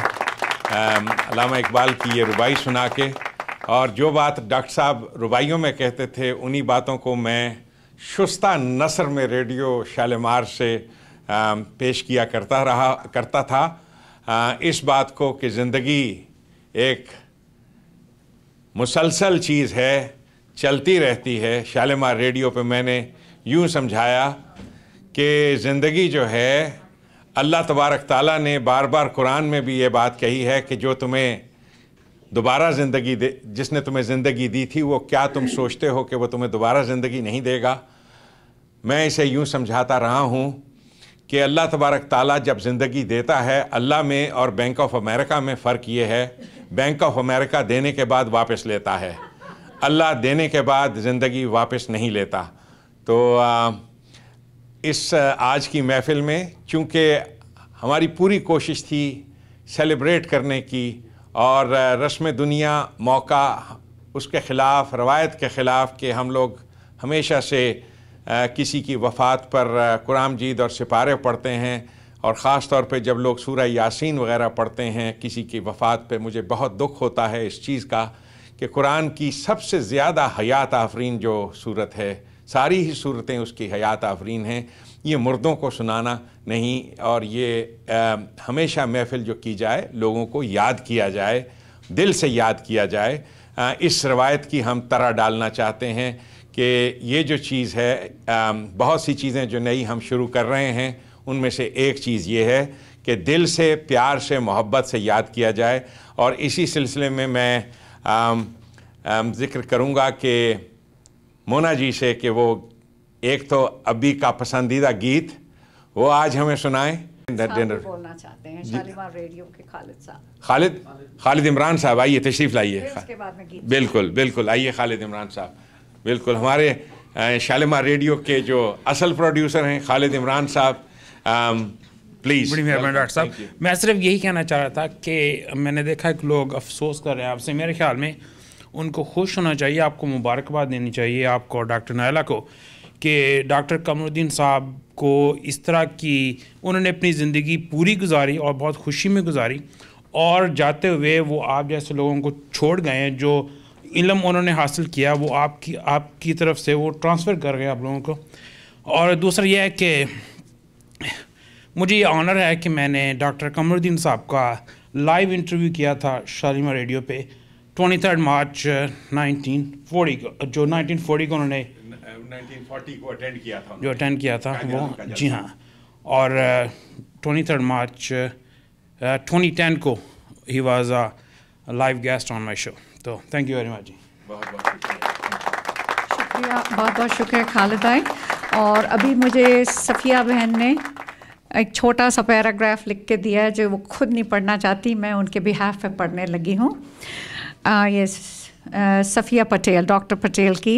علامہ اقبال کی یہ ربائی سنا کے، اور جو بات ڈاکٹر صاحب ربائیوں میں کہتے تھے انہی باتوں کو میں شستہ نثر میں ریڈیو شالیمار سے پیش کیا کرتا تھا. اس بات کو کہ زندگی ایک مسلسل چیز ہے، چلتی رہتی ہے. شالیمار ریڈیو پہ میں نے یوں سمجھایا کہ زندگی جو ہے اللہ تبارک تعالیٰ نے بار بار قرآن میں بھی یہ بات کہی ہے کہ جو تمہیں دوبارہ زندگی جس نے تمہیں زندگی دی تھی وہ کیا تم سوچتے ہو کہ وہ تمہیں دوبارہ زندگی نہیں دے گا. میں اسے یوں سمجھاتا رہا ہوں کہ اللہ تبارک تعالیٰ جب زندگی دیتا ہے، اللہ میں اور بینک آف امریکہ میں فرق یہ ہے، بینک آف امریکہ دینے کے بعد واپس لیتا ہے، اللہ دینے کے بعد زندگی واپس نہیں لیتا. تو اس آج کی محفل میں چونکہ ہماری پوری کوشش تھی سیلیبریٹ کرنے کی، اور رسم دنیا موقع اس کے خلاف، روایت کے خلاف کہ ہم لوگ ہمیشہ سے کسی کی وفات پر قرآن مجید اور سپارے پڑھتے ہیں، اور خاص طور پہ جب لوگ سورہ یاسین وغیرہ پڑھتے ہیں کسی کی وفات پہ مجھے بہت دکھ ہوتا ہے اس چیز کا کہ قرآن کی سب سے زیادہ حیات آفرین جو صورت ہے، ساری ہی صورتیں اس کی حیات آفرین ہیں. یہ مردوں کو سنانا نہیں، اور یہ ہمیشہ محفل جو کی جائے لوگوں کو یاد کیا جائے، دل سے یاد کیا جائے. اس روایت کی ہم طرح ڈالنا چاہتے ہیں کہ یہ جو چیز ہے، بہت سی چیزیں جو نئی ہم شروع کر رہے ہیں ان میں سے ایک چیز یہ ہے کہ دل سے، پیار سے، محبت سے یاد کیا جائے. اور اسی سلسلے میں ذکر کروں گا کہ مونا جی سے کہ وہ ایک تو ابی کا پسندیدہ گیت وہ آج ہمیں سنائیں. بولنا چاہتے ہیں شالیمار ریڈیو کے خالد صاحب، خالد عمران صاحب آئیے، تشریف لائیے. اس کے بعد میں گیت. بالکل آئیے خالد عمران صاحب. بالکل ہمارے شالیمار ریڈیو کے جو اصل پروڈیوسر ہیں خالد عمران صاحب، پلیز. بڑی مہربانی ڈاکٹر صاحب. میں صرف یہی کہنا چاہ رہا تھا کہ میں نے دیکھا کہ لوگ افسوس کر رہے ہیں آپ سے. میرے خیال میں ان کو خوش ہونا چاہیے، آپ کو مبارکباد دینی چاہیے، آپ کو اور ڈاکٹر نائلہ کو، کہ ڈاکٹر قمر الدین صاحب کو اس طرح کی انہوں نے اپنی زندگی پوری گزاری اور بہت خوشی میں گزاری، اور جاتے ہوئے وہ آپ جیسے لوگوں کو چھوڑ گئے ہیں. جو علم انہوں نے حاصل کیا وہ آپ کی طرف سے وہ ٹرانسفر کر گئے آپ لوگوں کو. اور دوسرا یہ ہے کہ مجھے یہ آنر ہے کہ میں نے ڈاکٹر قمر الدین صاحب کا لائیو انٹرویو کیا تھا شالیمار ریڈیو پہ 23 مارچ 1940 کو، جو 1940 کو انہوں نے 1940 کو اٹینڈ کیا تھا وہ. جی ہاں. اور 23 مارچ 2010 کو ہی was a live guest on my show. تو تھینک یو ویری مچ. شکریہ، بہت بہت شکریہ خالد بھائی. اور ابھی مجھے صفیہ بہن نے ایک چھوٹا سا پیراگراف لکھ کے دیا ہے جو وہ خود نہیں پڑھنا چاہتی، میں ان کے بہاف پہ پڑھنے لگی ہوں. یہ صفیہ پٹیل، ڈاکٹر پٹیل کی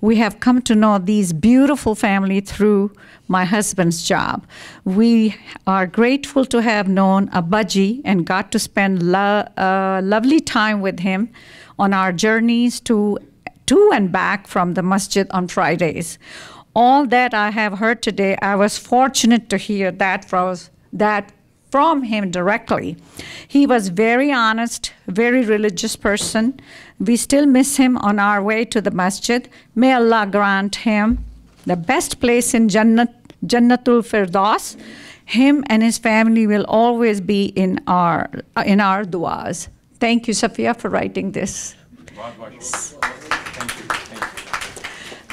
We have come to know these beautiful family through my husband's job. We are grateful to have known Abbaji and got to spend lovely time with him on our journeys to and back from the masjid on Fridays. All that I have heard today, I was fortunate to hear that from him directly. He was very honest, very religious person. We still miss him on our way to the masjid. May Allah grant him the best place in Jannatul Firdaus. Him and his family will always be in our duas. Thank you, Safiya, for writing this.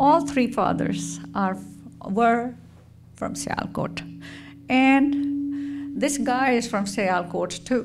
all three fathers were from Sialkot, and this guy is from Sialkot too.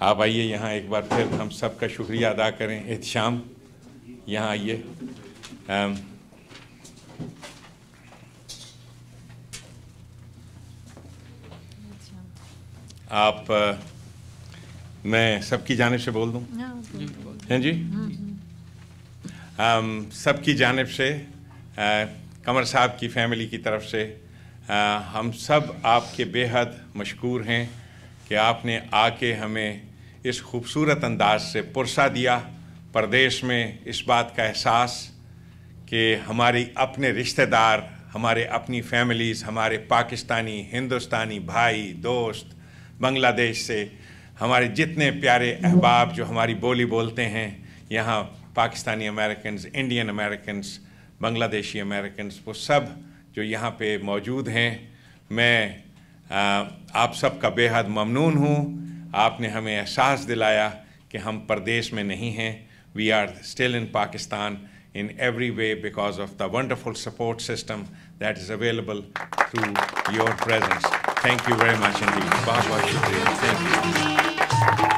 آپ آئیے یہاں ایک بار پھر ہم سب کا شکریہ ادا کریں. احتشام یہاں آئیے. آپ میں سب کی جانب سے بول دوں ہیں جی. سب کی جانب سے قمر صاحب کی فیملی کی طرف سے ہم سب آپ کے بے حد مشکور ہیں کہ آپ نے آ کے ہمیں اس خوبصورت انداز سے پرسہ دیا. پردیس میں اس بات کا احساس کہ ہماری اپنے رشتہ دار, ہمارے اپنی فیملیز, ہمارے پاکستانی, ہندوستانی بھائی دوست, بنگلہ دیش سے ہمارے جتنے پیارے احباب جو ہماری بولی بولتے ہیں یہاں, پاکستانی امریکنز, انڈین امریکنز, بنگلہ دیشی امریکنز, وہ سب جو یہاں پہ موجود ہیں, میں آپ سب کا بے حد ممنون ہوں. آپ نے ہمیں احساس دلایا کہ ہم پردیس میں نہیں ہیں. We are still in Pakistan in every way because of the wonderful support system that is available through your presence. Thank you very much indeed. Bahut bahut shukriya. Thank you.